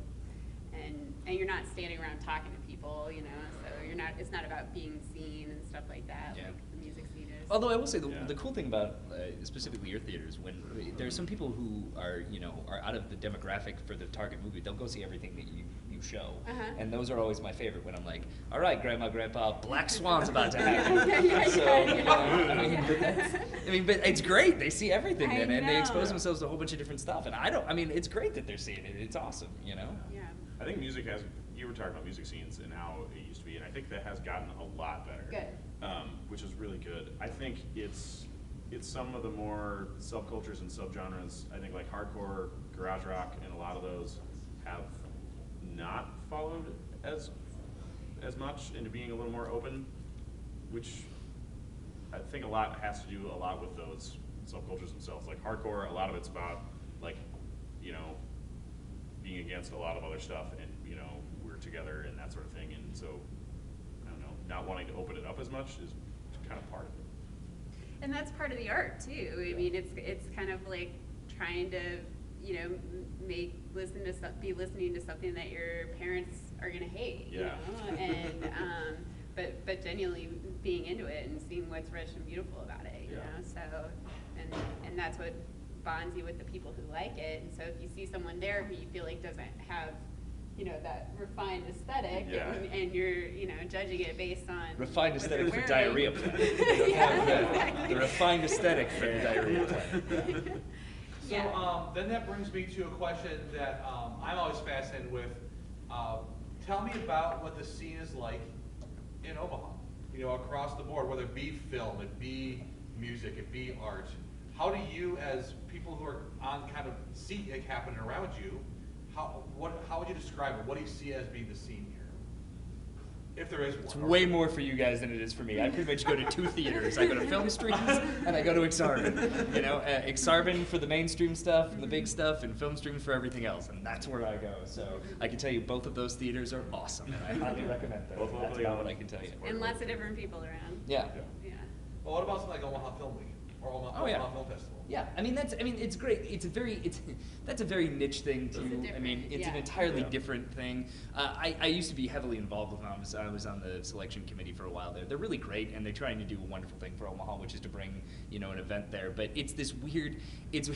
and you're not standing around talking to people, you know, so it's not about being seen and stuff like that, Yeah. like the music scene is. Although I will say Yeah. the cool thing about specifically your theaters, when there are some people who are are out of the demographic for the target movie, they'll go see everything that you show, Uh-huh. and those are always my favorite. When I'm like, all right, Grandma, Grandpa, Black Swan's about to happen. Yeah, So yeah. I mean, but it's great. They see everything I then, and they expose know. themselves to a whole bunch of different stuff. And it's great that they're seeing it. It's awesome, you know. Yeah. I think music has, you were talking about music scenes and how it used to be, and I think that has gotten a lot better. Good. Which is really good. I think it's some of the more subcultures and subgenres, I think like hardcore, garage rock, and a lot of those have not followed as much into being a little more open, which I think a lot has to do a lot with those subcultures themselves. Like hardcore, a lot of it's about like, you know, being against a lot of other stuff, and you know, we're together and that sort of thing. And so, I don't know, not wanting to open it up as much is kind of part of it. And that's part of the art too. I mean, it's kind of like trying to, you know, be listening to something that your parents are gonna hate. Yeah. You know? And but genuinely being into it and seeing what's rich and beautiful about it. You Yeah. know, so and that's what bonds you with the people who like it. And so if you see someone there who you feel like doesn't have, you know, that refined aesthetic, Yeah. and you're, you know, judging it based on Refined what aesthetic they're for wearing. diarrhea plan. You don't Yeah, have exactly. the refined aesthetic for the diarrhea plan. So Yeah. then that brings me to a question that I'm always fascinated with. Tell me about what the scene is like in Omaha, you know, across the board, whether it be film, it be music, it be art. How do you, as people who are on kind of see it happening around you, how would you describe it? What do you see as being the scene here? If there is one. It's way more for you guys than it is for me. I pretty much go to 2 theaters. I go to Film Streams and I go to Exarban. You know, Exarban for the mainstream stuff and the big stuff, and Film Streams for everything else, and that's where I go. So I can tell you both of those theaters are awesome, and I highly recommend them. Both That's locally about what owned. I can tell you. And lots of different people around. Yeah. Yeah. Well, what about something like Omaha Film Week or Omaha, Oh, yeah. Omaha Film Festival? Yeah, it's great. That's a very niche thing too. I mean, it's an yeah. entirely Yeah. different thing. I used to be heavily involved with them. I was on the selection committee for a while there. They're really great, and they're trying to do a wonderful thing for Omaha, which is to bring, you know, an event there. But it's this weird. It's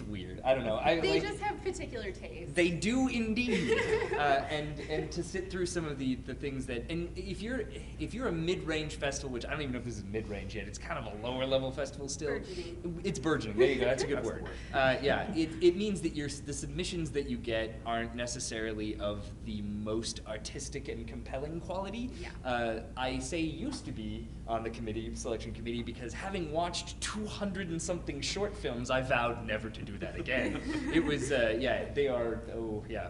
weird. I don't know. They just have particular tastes. They do indeed, and to sit through some of the things that, and if you're a mid-range festival, which I don't even know if this is mid-range yet, it's kind of a lower level festival still. Burgeoning. It's burgeoning. There you go. That's a good That's the word. word. Yeah, it means that the submissions that you get aren't necessarily of the most artistic and compelling quality. Yeah. I say used to be on the selection committee, because having watched 200 and something short films, I vowed never to do that again. It was, they are,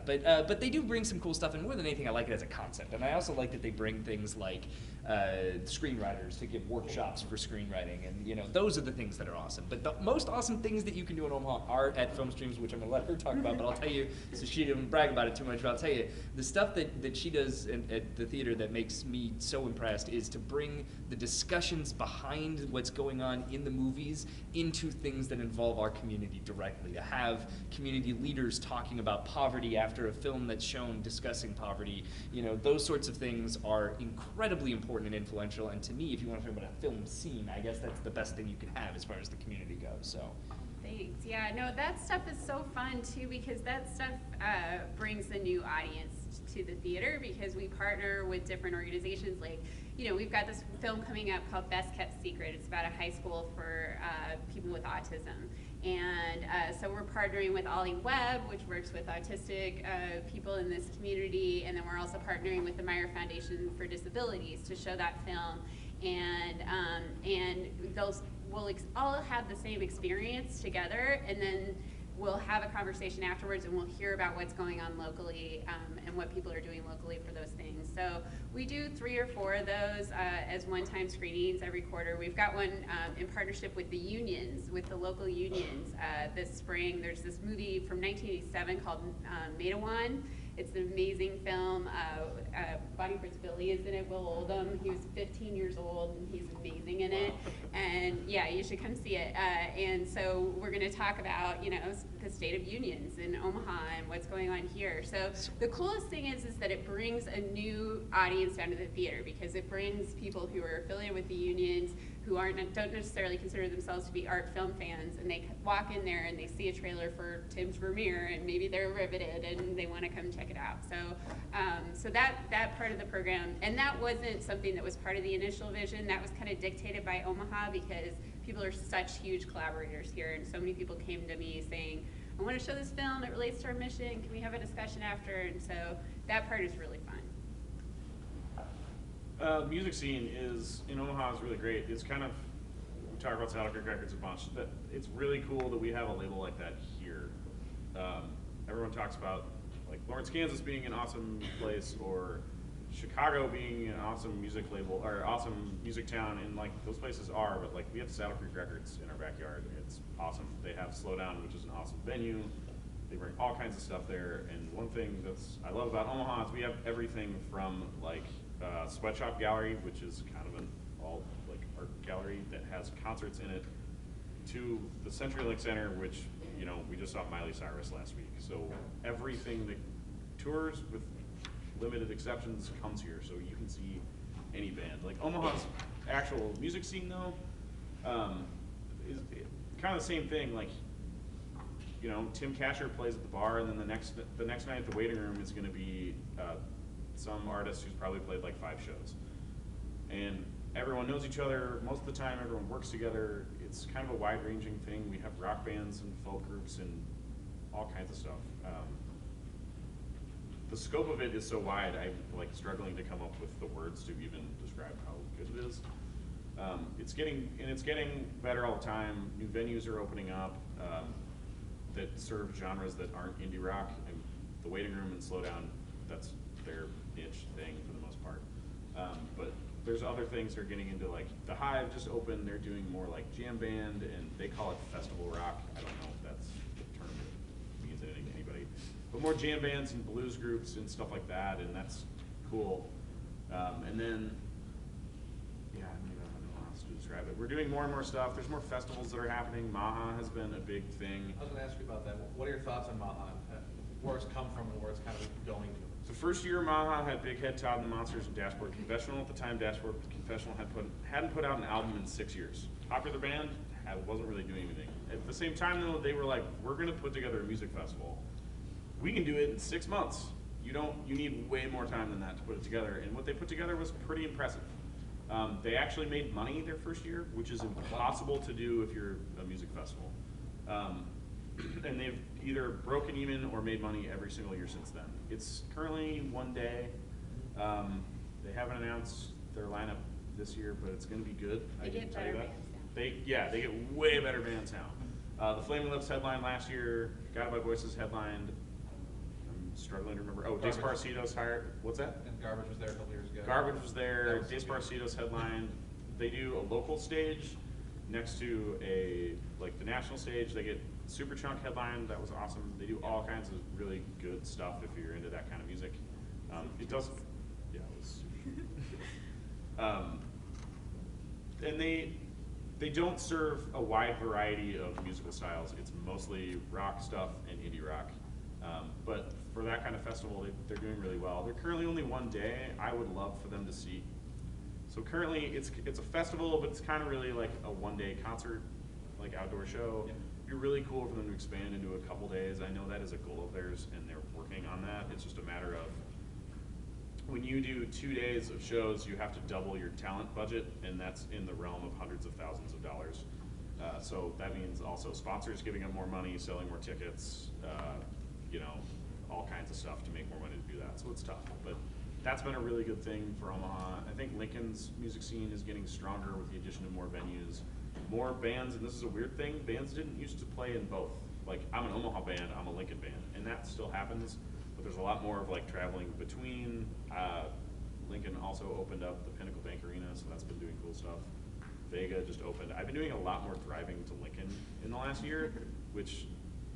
but they do bring some cool stuff, and more than anything, I like it as a concept. And I also like that they bring things like screenwriters to give workshops for screenwriting, and you know, those are the things that are awesome. But the most awesome things that you can do in Omaha are at Film Streams, which I'm gonna let her talk about, but I'll tell you, so she didn't brag about it too much, but I'll tell you, the stuff that she does at the theater that makes me so impressed is to bring the discussions behind what's going on in the movies into things that involve our community directly. To have community leaders talking about poverty after a film that's shown discussing poverty, you know, those sorts of things are incredibly important and influential. And to me, if you want to talk about a film scene, I guess that's the best thing you can have as far as the community goes. So. Thanks. Yeah, no, that stuff is so fun too, because that stuff brings a new audience to the theater, because we partner with different organizations. Like, you know, we've got this film coming up called Best Kept Secret. It's about a high school for people with autism. And so we're partnering with Ollie Webb, which works with autistic people in this community. And then we're also partnering with the Meyer Foundation for Disabilities to show that film. And those will all have the same experience together, and then we'll have a conversation afterwards, and we'll hear about what's going on locally and what people are doing locally for those things. So we do 3 or 4 of those as one-time screenings every quarter. We've got one in partnership with the unions, with the local unions this spring. There's this movie from 1987 called Maidawan, It's an amazing film. Bonnie Prince Billy is in it. Will Oldham, he was 15 years old, and he's amazing in it. And yeah, you should come see it. And so we're going to talk about, you know, the state of unions in Omaha and what's going on here. So the coolest thing is that it brings a new audience down to the theater, because it brings people who are affiliated with the unions, who don't necessarily consider themselves to be art film fans, and they walk in there and they see a trailer for Tim's Vermeer, and maybe they're riveted and they want to come check it out. So, so that part of the program, and that wasn't something that was part of the initial vision. That was kind of dictated by Omaha, because people are such huge collaborators here, and so many people came to me saying, I want to show this film, it relates to our mission, can we have a discussion after? And so that part is really fun. The music scene in Omaha is really great. It's kind of, we talk about Saddle Creek Records a bunch, that it's really cool that we have a label like that here. Everyone talks about like Lawrence, Kansas being an awesome place, or Chicago being an awesome music label, or awesome music town, and like those places are, but like we have Saddle Creek Records in our backyard. It's awesome. They have Slowdown, which is an awesome venue. They bring all kinds of stuff there, and one thing I love about Omaha is we have everything from like Sweatshop Gallery, which is kind of an all like art gallery that has concerts in it, to the CenturyLink Center, which, you know, we just saw Miley Cyrus last week. So everything that tours, with limited exceptions, comes here, so you can see any band. Like Omaha's actual music scene though, is kind of the same thing. Like, you know, Tim Kasher plays at the bar, and then the next night at the waiting room is going to be some artist who's probably played like 5 shows. And everyone knows each other most of the time, everyone works together. It's kind of a wide-ranging thing. We have rock bands and folk groups and all kinds of stuff. The scope of it is so wide, I'm like struggling to come up with the words to even describe how good it is. It's getting better all the time. New venues are opening up that serve genres that aren't indie rock. And the waiting room and Slowdown, that's their niche thing for the most part. But there's other things they're getting into, like the Hive just opened. They're doing more like jam band, and they call it festival rock. I don't know if that's the term that means anything to anybody, but more jam bands and blues groups and stuff like that, and that's cool. And then, yeah, I don't know how else to describe it. We're doing more and more stuff. There's more festivals that are happening. Maha has been a big thing. I was going to ask you about that. What are your thoughts on Maha? Where it's come from and where it's kind of going to? The first year Maha had Big Head, Todd and the Monsters, and Dashboard Confessional. At the time, Dashboard Confessional hadn't put out an album in 6 years. Popular band, wasn't really doing anything. At the same time though, they were like, we're gonna put together a music festival. We can do it in 6 months. You need way more time than that to put it together. And what they put together was pretty impressive. They actually made money their first year, which is impossible to do if you're a music festival. And they've either broken even or made money every single year since then. It's currently one day. They haven't announced their lineup this year, but it's going to be good. They get better bands now. They get way better bands now. The Flaming Lips headlined last year. Guided by Voices headlined. I'm struggling to remember. Oh, Desparcido's hired. What's that? And Garbage was there a couple years ago. Garbage was there. Desparcido's headlined. They do a local stage next to the national stage. They get Superchunk headline. That was awesome. They do all kinds of really good stuff if you're into that kind of music. It does, yeah, it was super. And they don't serve a wide variety of musical styles. It's mostly rock stuff and indie rock. But for that kind of festival, they're doing really well. They're currently only one day. I would love for them to see. So currently, it's a festival, but it's kind of really like a one-day concert, like outdoor show. Yeah. It'd be really cool for them to expand into a couple days. I know that is a goal of theirs, and they're working on that. It's just a matter of, when you do 2 days of shows, you have to double your talent budget, and that's in the realm of hundreds of thousands of dollars. So that means also sponsors giving up more money, selling more tickets, all kinds of stuff to make more money to do that. So it's tough, but that's been a really good thing for Omaha. I think Lincoln's music scene is getting stronger with the addition of more venues, more bands, and this is a weird thing, bands didn't used to play in both. Like, I'm an Omaha band, I'm a Lincoln band, and that still happens, but there's a lot more of like traveling between. Lincoln also opened up the Pinnacle Bank Arena, so that's been doing cool stuff. Vega just opened. I've been doing a lot more driving to Lincoln in the last year, which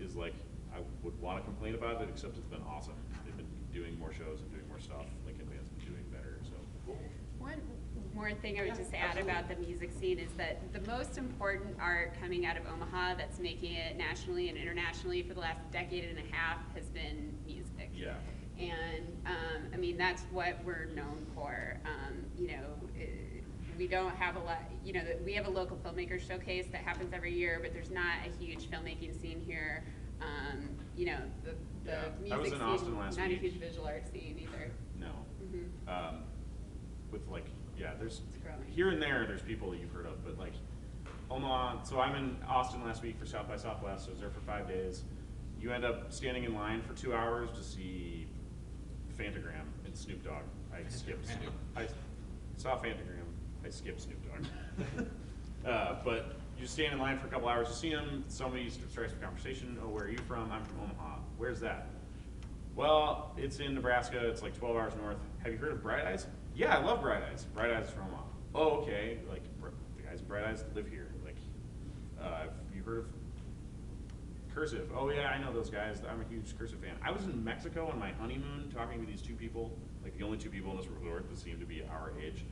is like, I would want to complain about it, except it's been awesome. They've been doing more shows and doing more stuff. Lincoln Band's been doing better, so. One more thing I would Yeah, just add absolutely. about the music scene is that the most important art coming out of Omaha that's making it nationally and internationally for the last decade and a half has been music. Yeah. And, I mean, that's what we're known for. You know, we don't have a lot, you know, we have a local filmmaker showcase that happens every year, but there's not a huge filmmaking scene here. You know, the Yeah. I was music in scene, Austin last not week. a huge visual art scene either. No. Mhm. With like, yeah, there's, It's growing. here and there's people that you've heard of, but like, Omaha, so I'm in Austin last week for South by Southwest, so I was there for 5 days. You end up standing in line for 2 hours to see Fantagram and Snoop Dogg. I skipped, I saw Fantagram, I skipped Snoop Dogg. But you stand in line for a couple hours to see him, somebody starts a conversation, oh, where are you from? I'm from Omaha. Where's that? Well, it's in Nebraska, it's like 12 hours north. Have you heard of Bright Eyes? Yeah, I love Bright Eyes. Bright Eyes is from Omaha. Oh, okay, like, the guys at Bright Eyes live here. Like, have you heard of Cursive? Oh yeah, I know those guys. I'm a huge Cursive fan. I was in Mexico on my honeymoon talking to these two people, like the only two people in this resort that seemed to be our age.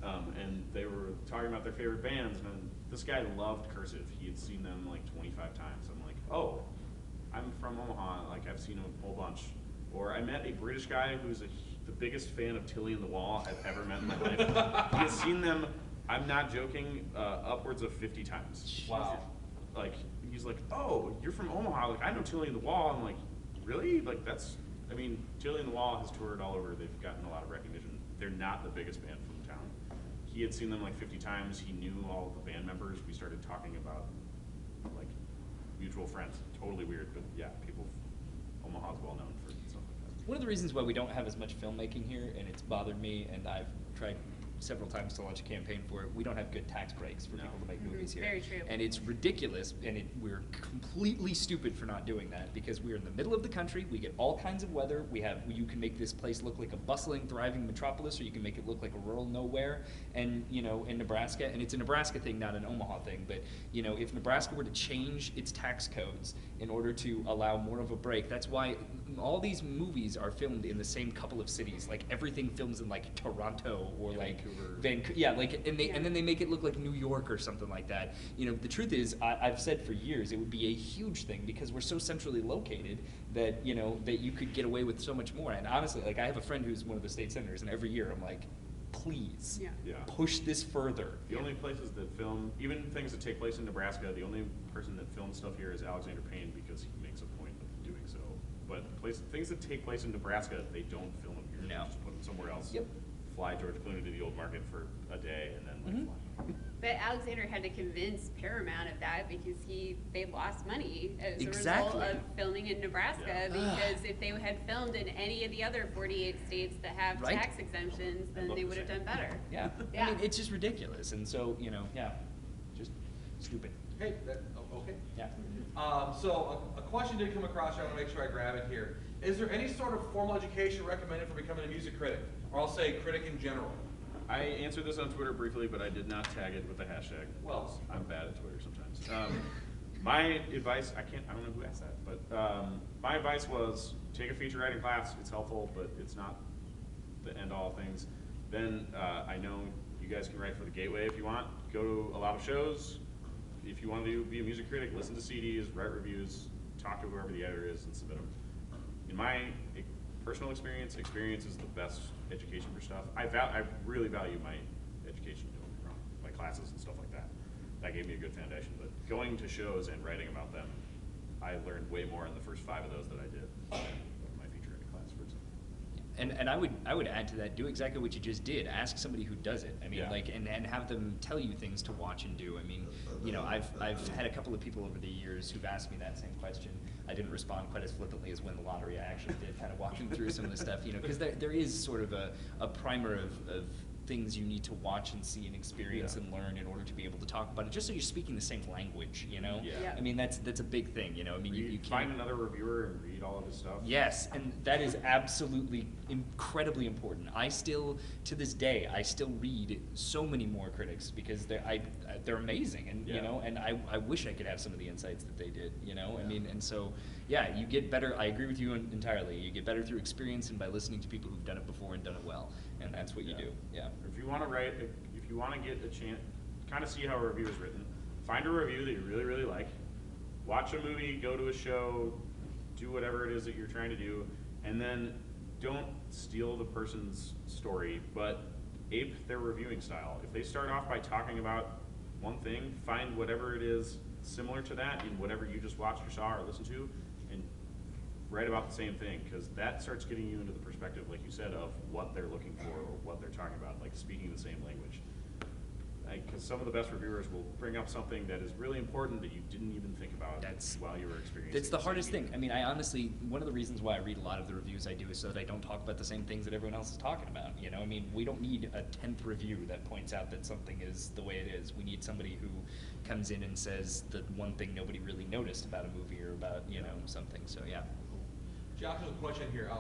And they were talking about their favorite bands, and this guy loved Cursive. He had seen them like 25 times. I'm like, oh, I'm from Omaha, like I've seen them a whole bunch. Or I met a British guy who's the biggest fan of Tilly and the Wall I've ever met in my life. He has seen them, I'm not joking, upwards of 50 times. Wow. Like, he's like, oh, you're from Omaha, like I know Tilly and the Wall. I'm like, really? Like that's, I mean, Tilly and the Wall has toured all over, they've gotten a lot of recognition. They're not the biggest band from town. He had seen them like 50 times, he knew all the band members, we started talking about like mutual friends, totally weird, but yeah, people, Omaha's well known for stuff like that. One of the reasons why we don't have as much filmmaking here, and it's bothered me, and I've tried several times to launch a campaign for it, we don't have good tax breaks for No. people to make Mhm, movies here. very true. And it's ridiculous, and we're completely stupid for not doing that, because we're in the middle of the country, we get all kinds of weather, you can make this place look like a bustling, thriving metropolis, or you can make it look like a rural nowhere, and, you know, in Nebraska, and it's a Nebraska thing, not an Omaha thing, but, you know, if Nebraska were to change its tax codes in order to allow more of a break, that's why all these movies are filmed in the same couple of cities, like everything films in like Toronto or Yeah, like Vancouver. yeah, like, and Yeah. then they make it look like New York or something like that. You know, the truth is, I've said for years, it would be a huge thing because we're so centrally located that, you know, that you could get away with so much more. And honestly, like, I have a friend who's one of the state senators, and every year I'm like, please, Yeah. Yeah. push this further. The only places that film, even things that take place in Nebraska, the only person that films stuff here is Alexander Payne because he makes a point of doing so. But things that take place in Nebraska, they don't film them here. No. They just put them somewhere else. Yep. Fly George Clooney to the old market for a day and then like fly. But Alexander had to convince Paramount of that because they lost money as a Exactly. result of filming in Nebraska. Yeah. Because if they had filmed in any of the other 48 states that have Right. tax exemptions, then look they the would have same. done better. Yeah. Yeah. I mean, it's just ridiculous. And so, you know, yeah, just stupid. Hey, okay. Yeah. So a question did come across, I want to make sure I grab it here. Is there any sort of formal education recommended for becoming a music critic? Or I'll say critic in general? I answered this on Twitter briefly, but I did not tag it with the hashtag. Well. I'm bad at Twitter sometimes. My advice, I don't know who asked that, but my advice was take a feature writing class. It's helpful, but it's not the end all things. Then I know you guys can write for the Gateway if you want. Go to a lot of shows. If you want to be a music critic, listen to CDs, write reviews, talk to whoever the editor is, and submit them. In my personal experience is the best education for stuff. I really value my education, don't get me wrong, my classes and stuff like that. That gave me a good foundation, but going to shows and writing about them, I learned way more in the first 5 of those that I did than my feature writing class, for example. And I would add to that, do exactly what you just did. Ask somebody who does it. I mean, Yeah. like, and have them tell you things to watch and do. I mean, you know, I've had a couple of people over the years who've asked me that same question. I didn't respond quite as flippantly as Win the Lottery. I actually did, kind of walking through some of the stuff, you know, because there is sort of a primer of things you need to watch and see and experience Yeah. and learn in order to be able to talk about it, just so you're speaking the same language, you know? Yeah. Yeah. I mean, that's a big thing, you know? I mean, you can't... Find another reviewer and read all of his stuff. Yes, and that is absolutely incredibly important. I still, to this day, I still read so many more critics because they're amazing, and you Yeah. know, and I wish I could have some of the insights that they did, you know. I Yeah. mean, and so yeah, you get better. I agree with you entirely. You get better through experience and by listening to people who've done it before and done it well, and that's what you Yeah. do. Yeah. If you want to write, if you want to get a chance, kind of see how a review is written, find a review that you really, really like, watch a movie, go to a show, do whatever it is that you're trying to do, and then don't steal the person's story, but ape their reviewing style. If they start off by talking about one thing, find whatever it is similar to that in whatever you just watched or saw or listened to, and write about the same thing, because that starts getting you into the perspective, like you said, of what they're looking for or what they're talking about, like speaking the same language. Because some of the best reviewers will bring up something that is really important that you didn't even think about while you were experiencing. That's the same hardest thing. media. I mean, I honestly, one of the reasons why I read a lot of the reviews I do is so that I don't talk about the same things that everyone else is talking about. You know, I mean, we don't need a 10th review that points out that something is the way it is. We need somebody who comes in and says the one thing nobody really noticed about a movie or about, you know, something. So, yeah. Josh has a question here.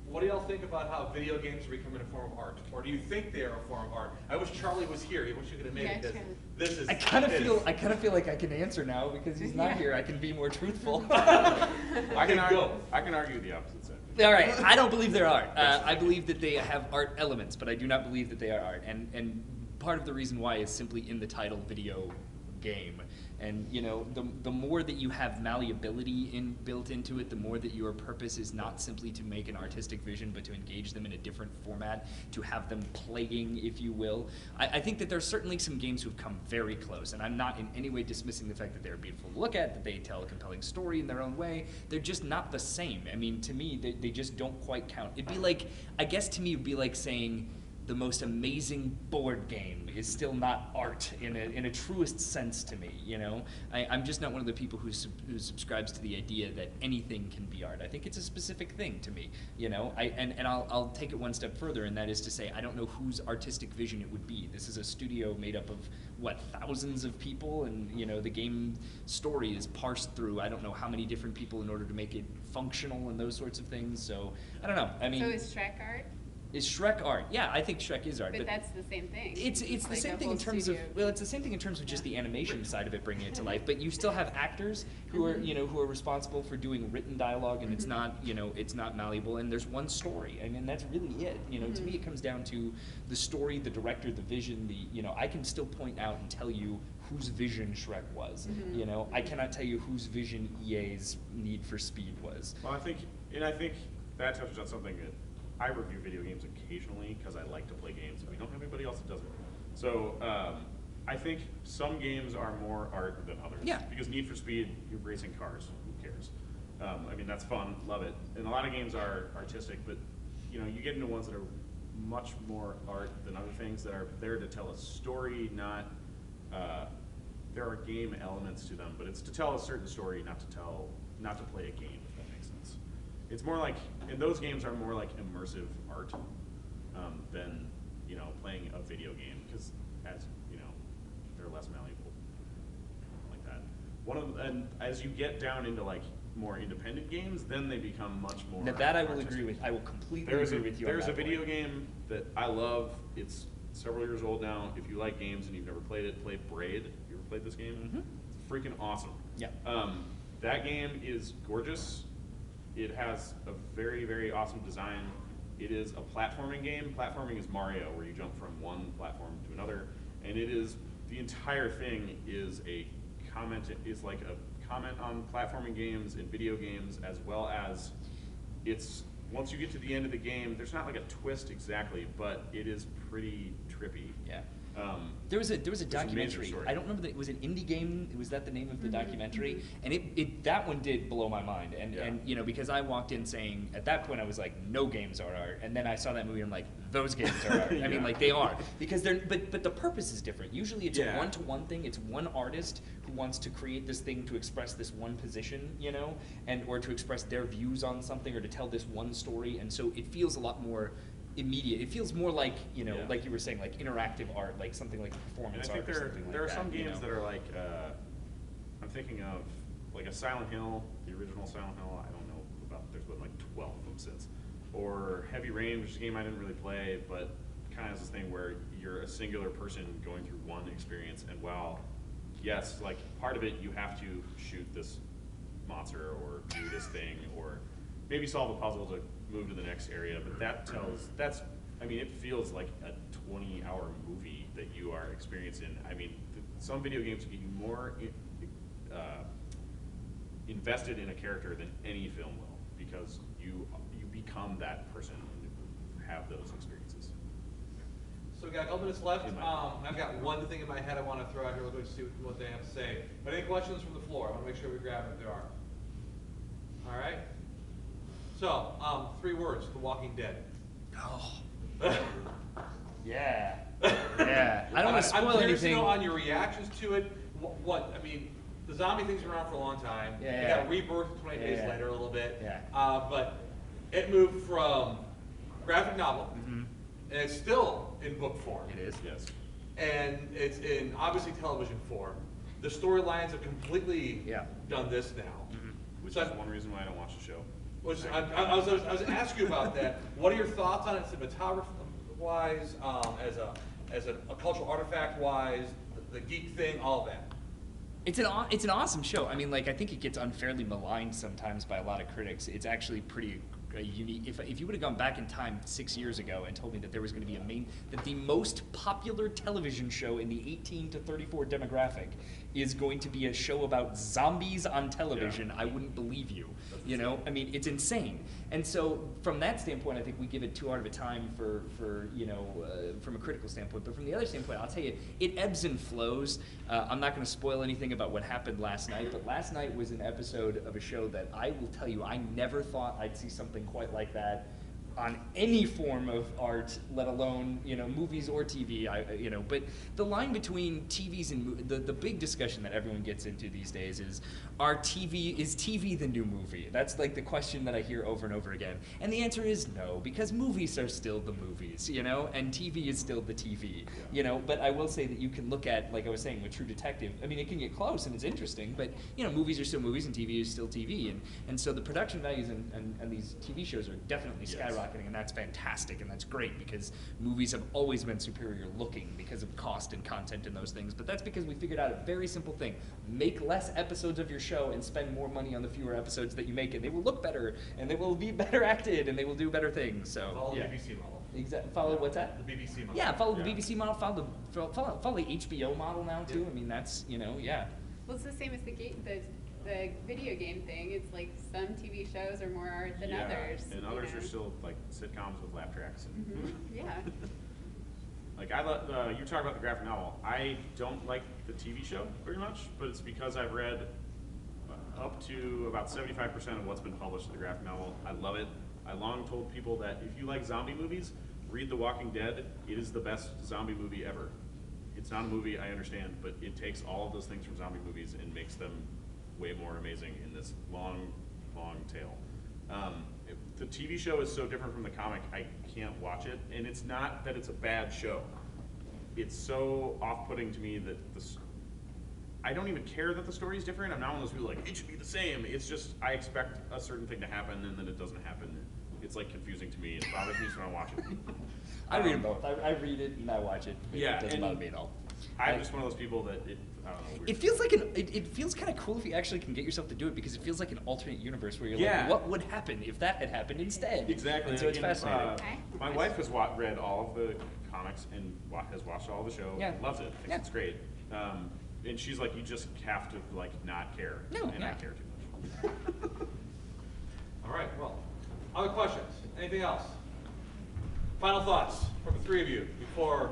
What do y'all think about how video games are becoming a form of art? Or do you think they are a form of art? I wish Charlie was here. I wish you could have made Yeah, it. Charlie. This is. I kind of feel like I can answer now because he's not Yeah. here. I can be more truthful. I can Go. argue the opposite side. All right, I don't believe they're art. I believe that they have art elements, but I do not believe that they are art. And part of the reason why is simply in the title, video game. And you know, the more that you have malleability built into it, the more that your purpose is not simply to make an artistic vision, but to engage them in a different format, to have them playing, if you will. I think that there's certainly some games who've come very close, and I'm not in any way dismissing the fact that they're beautiful to look at, that they tell a compelling story in their own way. They're just not the same. I mean, to me, they just don't quite count. It'd be like, I guess to me, it'd be like saying, the most amazing board game is still not art in a truest sense to me, you know? I'm just not one of the people who subscribes to the idea that anything can be art. I think it's a specific thing to me, you know? And I'll take it one step further, and that is to say, I don't know whose artistic vision it would be. This is a studio made up of, what, thousands of people, and, you know, the game story is parsed through I don't know how many different people in order to make it functional and those sorts of things, so, I don't know. I mean, So is Shrek art? is Shrek art? Yeah, I think Shrek is art. But that's the same thing. It's the like same a thing in whole terms of, studio. well, it's the same thing in terms of just the animation side of it, bringing it to life. But you still have actors who are, you know, who are responsible for doing written dialogue, and it's not, you know, it's not malleable. And there's one story. I mean, that's really it. You know, to me, it comes down to the story, the director, the vision. You know, I can still point out and tell you whose vision Shrek was. You know, I cannot tell you whose vision EA's Need for Speed was. Well, I think that touches on something that I review video games occasionally because I like to play games, and we don't have anybody else that does it. So I think some games are more art than others. Yeah. Because Need for Speed, you're racing cars. Who cares? I mean, that's fun. Love it. And a lot of games are artistic, but you know, you get into ones that are much more art than other things that are there to tell a story, not. There are game elements to them, but it's to tell a certain story, not to play a game, if that makes sense. It's more like, and those games are more like immersive art than, you know, playing a video game, because as, you know, they're less malleable, like that. And as you get down into like more independent games, then they become much more. Now that I will artistic. agree with. I will completely There's agree with you on There's a that video point. game that I love. It's several years old now. If you like games and you've never played it, play Braid. You ever played this game? Mhm. It's freaking awesome. Yeah. That game is gorgeous. It has a very, very awesome design. It is a platforming game. Platforming is Mario, where you jump from one platform to another, and it is, the entire thing is a comment. Is like a comment on platforming games and video games, as well as it's, once you get to the end of the game, there's not like a twist exactly, but it is pretty trippy. Yeah. There was a documentary. story. I don't remember. It was an indie game. Was that the name of the documentary? And that one did blow my mind. And Yeah. and you know, because I walked in saying, at that point I was like, no games are art. And then I saw that movie and I'm like, those games are art. I mean, Yeah. like they are, because they're, but the purpose is different. Usually it's Yeah. a one-to-one thing. It's one artist who wants to create this thing to express this one position, you know, or to express their views on something, or to tell this one story. And so it feels a lot more immediate. It feels more like, you know, Yeah. like you were saying, like interactive art, like something like And performance I think art or something like there are that, some you games know? that are like, I'm thinking of like a Silent Hill, the original Silent Hill. I don't know about, there's been like 12 of them since. Or Heavy Rain, which is a game I didn't really play, but kind of has this thing where you're a singular person going through one experience, and while, yes, like part of it you have to shoot this monster or do this thing or maybe solve a puzzle to move to the next area, but I mean, it feels like a 20-hour movie that you are experiencing. I mean, some video games get you more invested in a character than any film will, because you become that person and have those experiences. So we got a couple minutes left. In my- I've got one thing in my head I want to throw out here. We'll go see what they have to say. But any questions from the floor? I want to make sure we grab them if there are. All right. So, 3 words: The Walking Dead. Oh. Yeah. Yeah. I don't want to spoil I'm curious to anything. know on your reactions to it. I mean, the zombie thing's been around for a long time. Yeah, It yeah. got rebirthed 20 days Yeah. later a little bit. Yeah. But it moved from graphic novel, Mhm. and it's still in book form. It is. Yes. And it's in obviously television form. The storylines have completely Yeah. done this now. Which So is one reason why I don't watch the show. Which I was asking you about that. What are your thoughts on it, cinematography-wise, as a cultural artifact-wise, the geek thing, all of that? It's an awesome show. I mean, like, I think it gets unfairly maligned sometimes by a lot of critics. It's actually pretty unique. If you would have gone back in time 6 years ago and told me that there was going to be that the most popular television show in the 18 to 34 demographic is going to be a show about zombies on television, I wouldn't believe you. You know, I mean, it's insane. And so, from that standpoint, I think we give it too hard of a time for you know, from a critical standpoint. But from the other standpoint, I'll tell you, it ebbs and flows. I'm not going to spoil anything about what happened last night, but last night was an episode of a show that I will tell you, I never thought I'd see something quite like that on any form of art, let alone, you know, movies or TV. You know, but the line between TVs and the big discussion that everyone gets into these days is TV the new movie? That's like the question that I hear over and over again. And the answer is no, because movies are still the movies, you know, and TV is still the TV, you know. But I will say that you can look at, like I was saying with True Detective, I mean, it can get close and it's interesting, but, you know, movies are still movies and TV is still TV. And so the production values and these TV shows are definitely Yes. skyrocketing, and that's fantastic, and that's great, because movies have always been superior looking because of cost and content and those things. But that's because we figured out a very simple thing: make less episodes of your show and spend more money on the fewer episodes that you make, and they will look better, and they will be better acted, and they will do better things. So Follow yeah. the BBC model. Exactly. Follow what's that? The BBC model. Yeah, follow the Yeah. BBC model. Follow the HBO model now too. Yeah. I mean, that's, you know, yeah. Well, it's the same as the video game thing. It's like some TV shows are more art than others. And you others know? are still like sitcoms with laugh tracks. And Mhm. Yeah. Like you talk about the graphic novel. I don't like the TV show very much, but it's because I've read up to about 75% of what's been published in the graphic novel. I love it. I long told people that if you like zombie movies, read The Walking Dead. It is the best zombie movie ever. It's not a movie, I understand, but it takes all of those things from zombie movies and makes them way more amazing in this long, long tale. The TV show is so different from the comic, I can't watch it. And it's not that it's a bad show. It's so off-putting to me that I don't even care that the story is different. I'm not one of those people like, it should be the same. It's just, I expect a certain thing to happen and then it doesn't happen. It's like confusing to me. It bothers me when I watch it. I read them both. I read it and I watch it. Yeah, It doesn't and bother me at all. I'm just one of those people that, I don't know. weird. It feels like it feels kind of cool if you actually can get yourself to do it, because it feels like an alternate universe where you're Yeah. like, what would happen if that had happened instead? Exactly. And so it's And, fascinating. Okay. My wife has read all of the comics and has watched all of the show. Yeah. And loves it. Thinks Yeah. it's great. And she's like, you just have to like not care. No, and I yeah. care too much. All right, well, other questions? Anything else? Final thoughts from the 3 of you before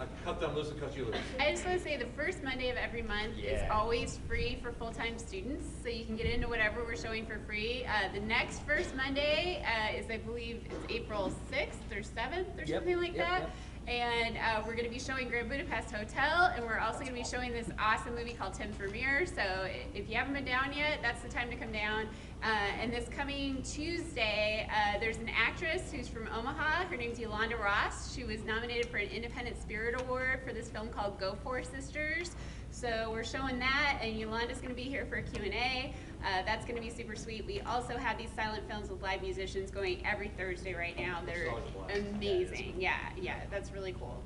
I cut them loose and cut you loose. I just want to say the first Monday of every month is Yeah. always free for full-time students, so you can get into whatever we're showing for free. The next first Monday is, I believe, it's April 6th or 7th or Yep, something like yep, that. yep. And we're going to be showing Grand Budapest Hotel, and we're also going to be showing this awesome movie called Tim's Premiere. So if you haven't been down yet, that's the time to come down. And this coming Tuesday, there's an actress who's from Omaha. Her name's Yolanda Ross. She was nominated for an Independent Spirit Award for this film called Go For Sisters. So we're showing that, and Yolanda's going to be here for a Q&A. That's going to be super sweet. We also have these silent films with live musicians going every Thursday right now. They're amazing. Yeah, that's really cool.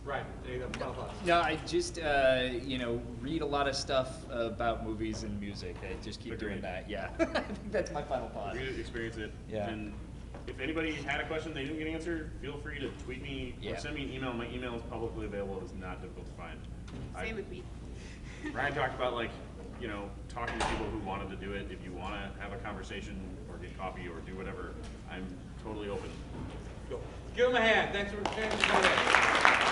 Right, any final thoughts? No, I just, read a lot of stuff about movies and music. I just keep doing that, yeah. I think that's my final thought. Read it, experience it. Yeah. And if anybody had a question they didn't get answered, feel free to tweet me or Yeah. send me an email. My email is publicly available. It is not difficult to find. Same with me. Ryan talked about talking to people who wanted to do it. If you want to have a conversation or get coffee or do whatever, I'm totally open. Go. Give them a hand. Thanks for attending today.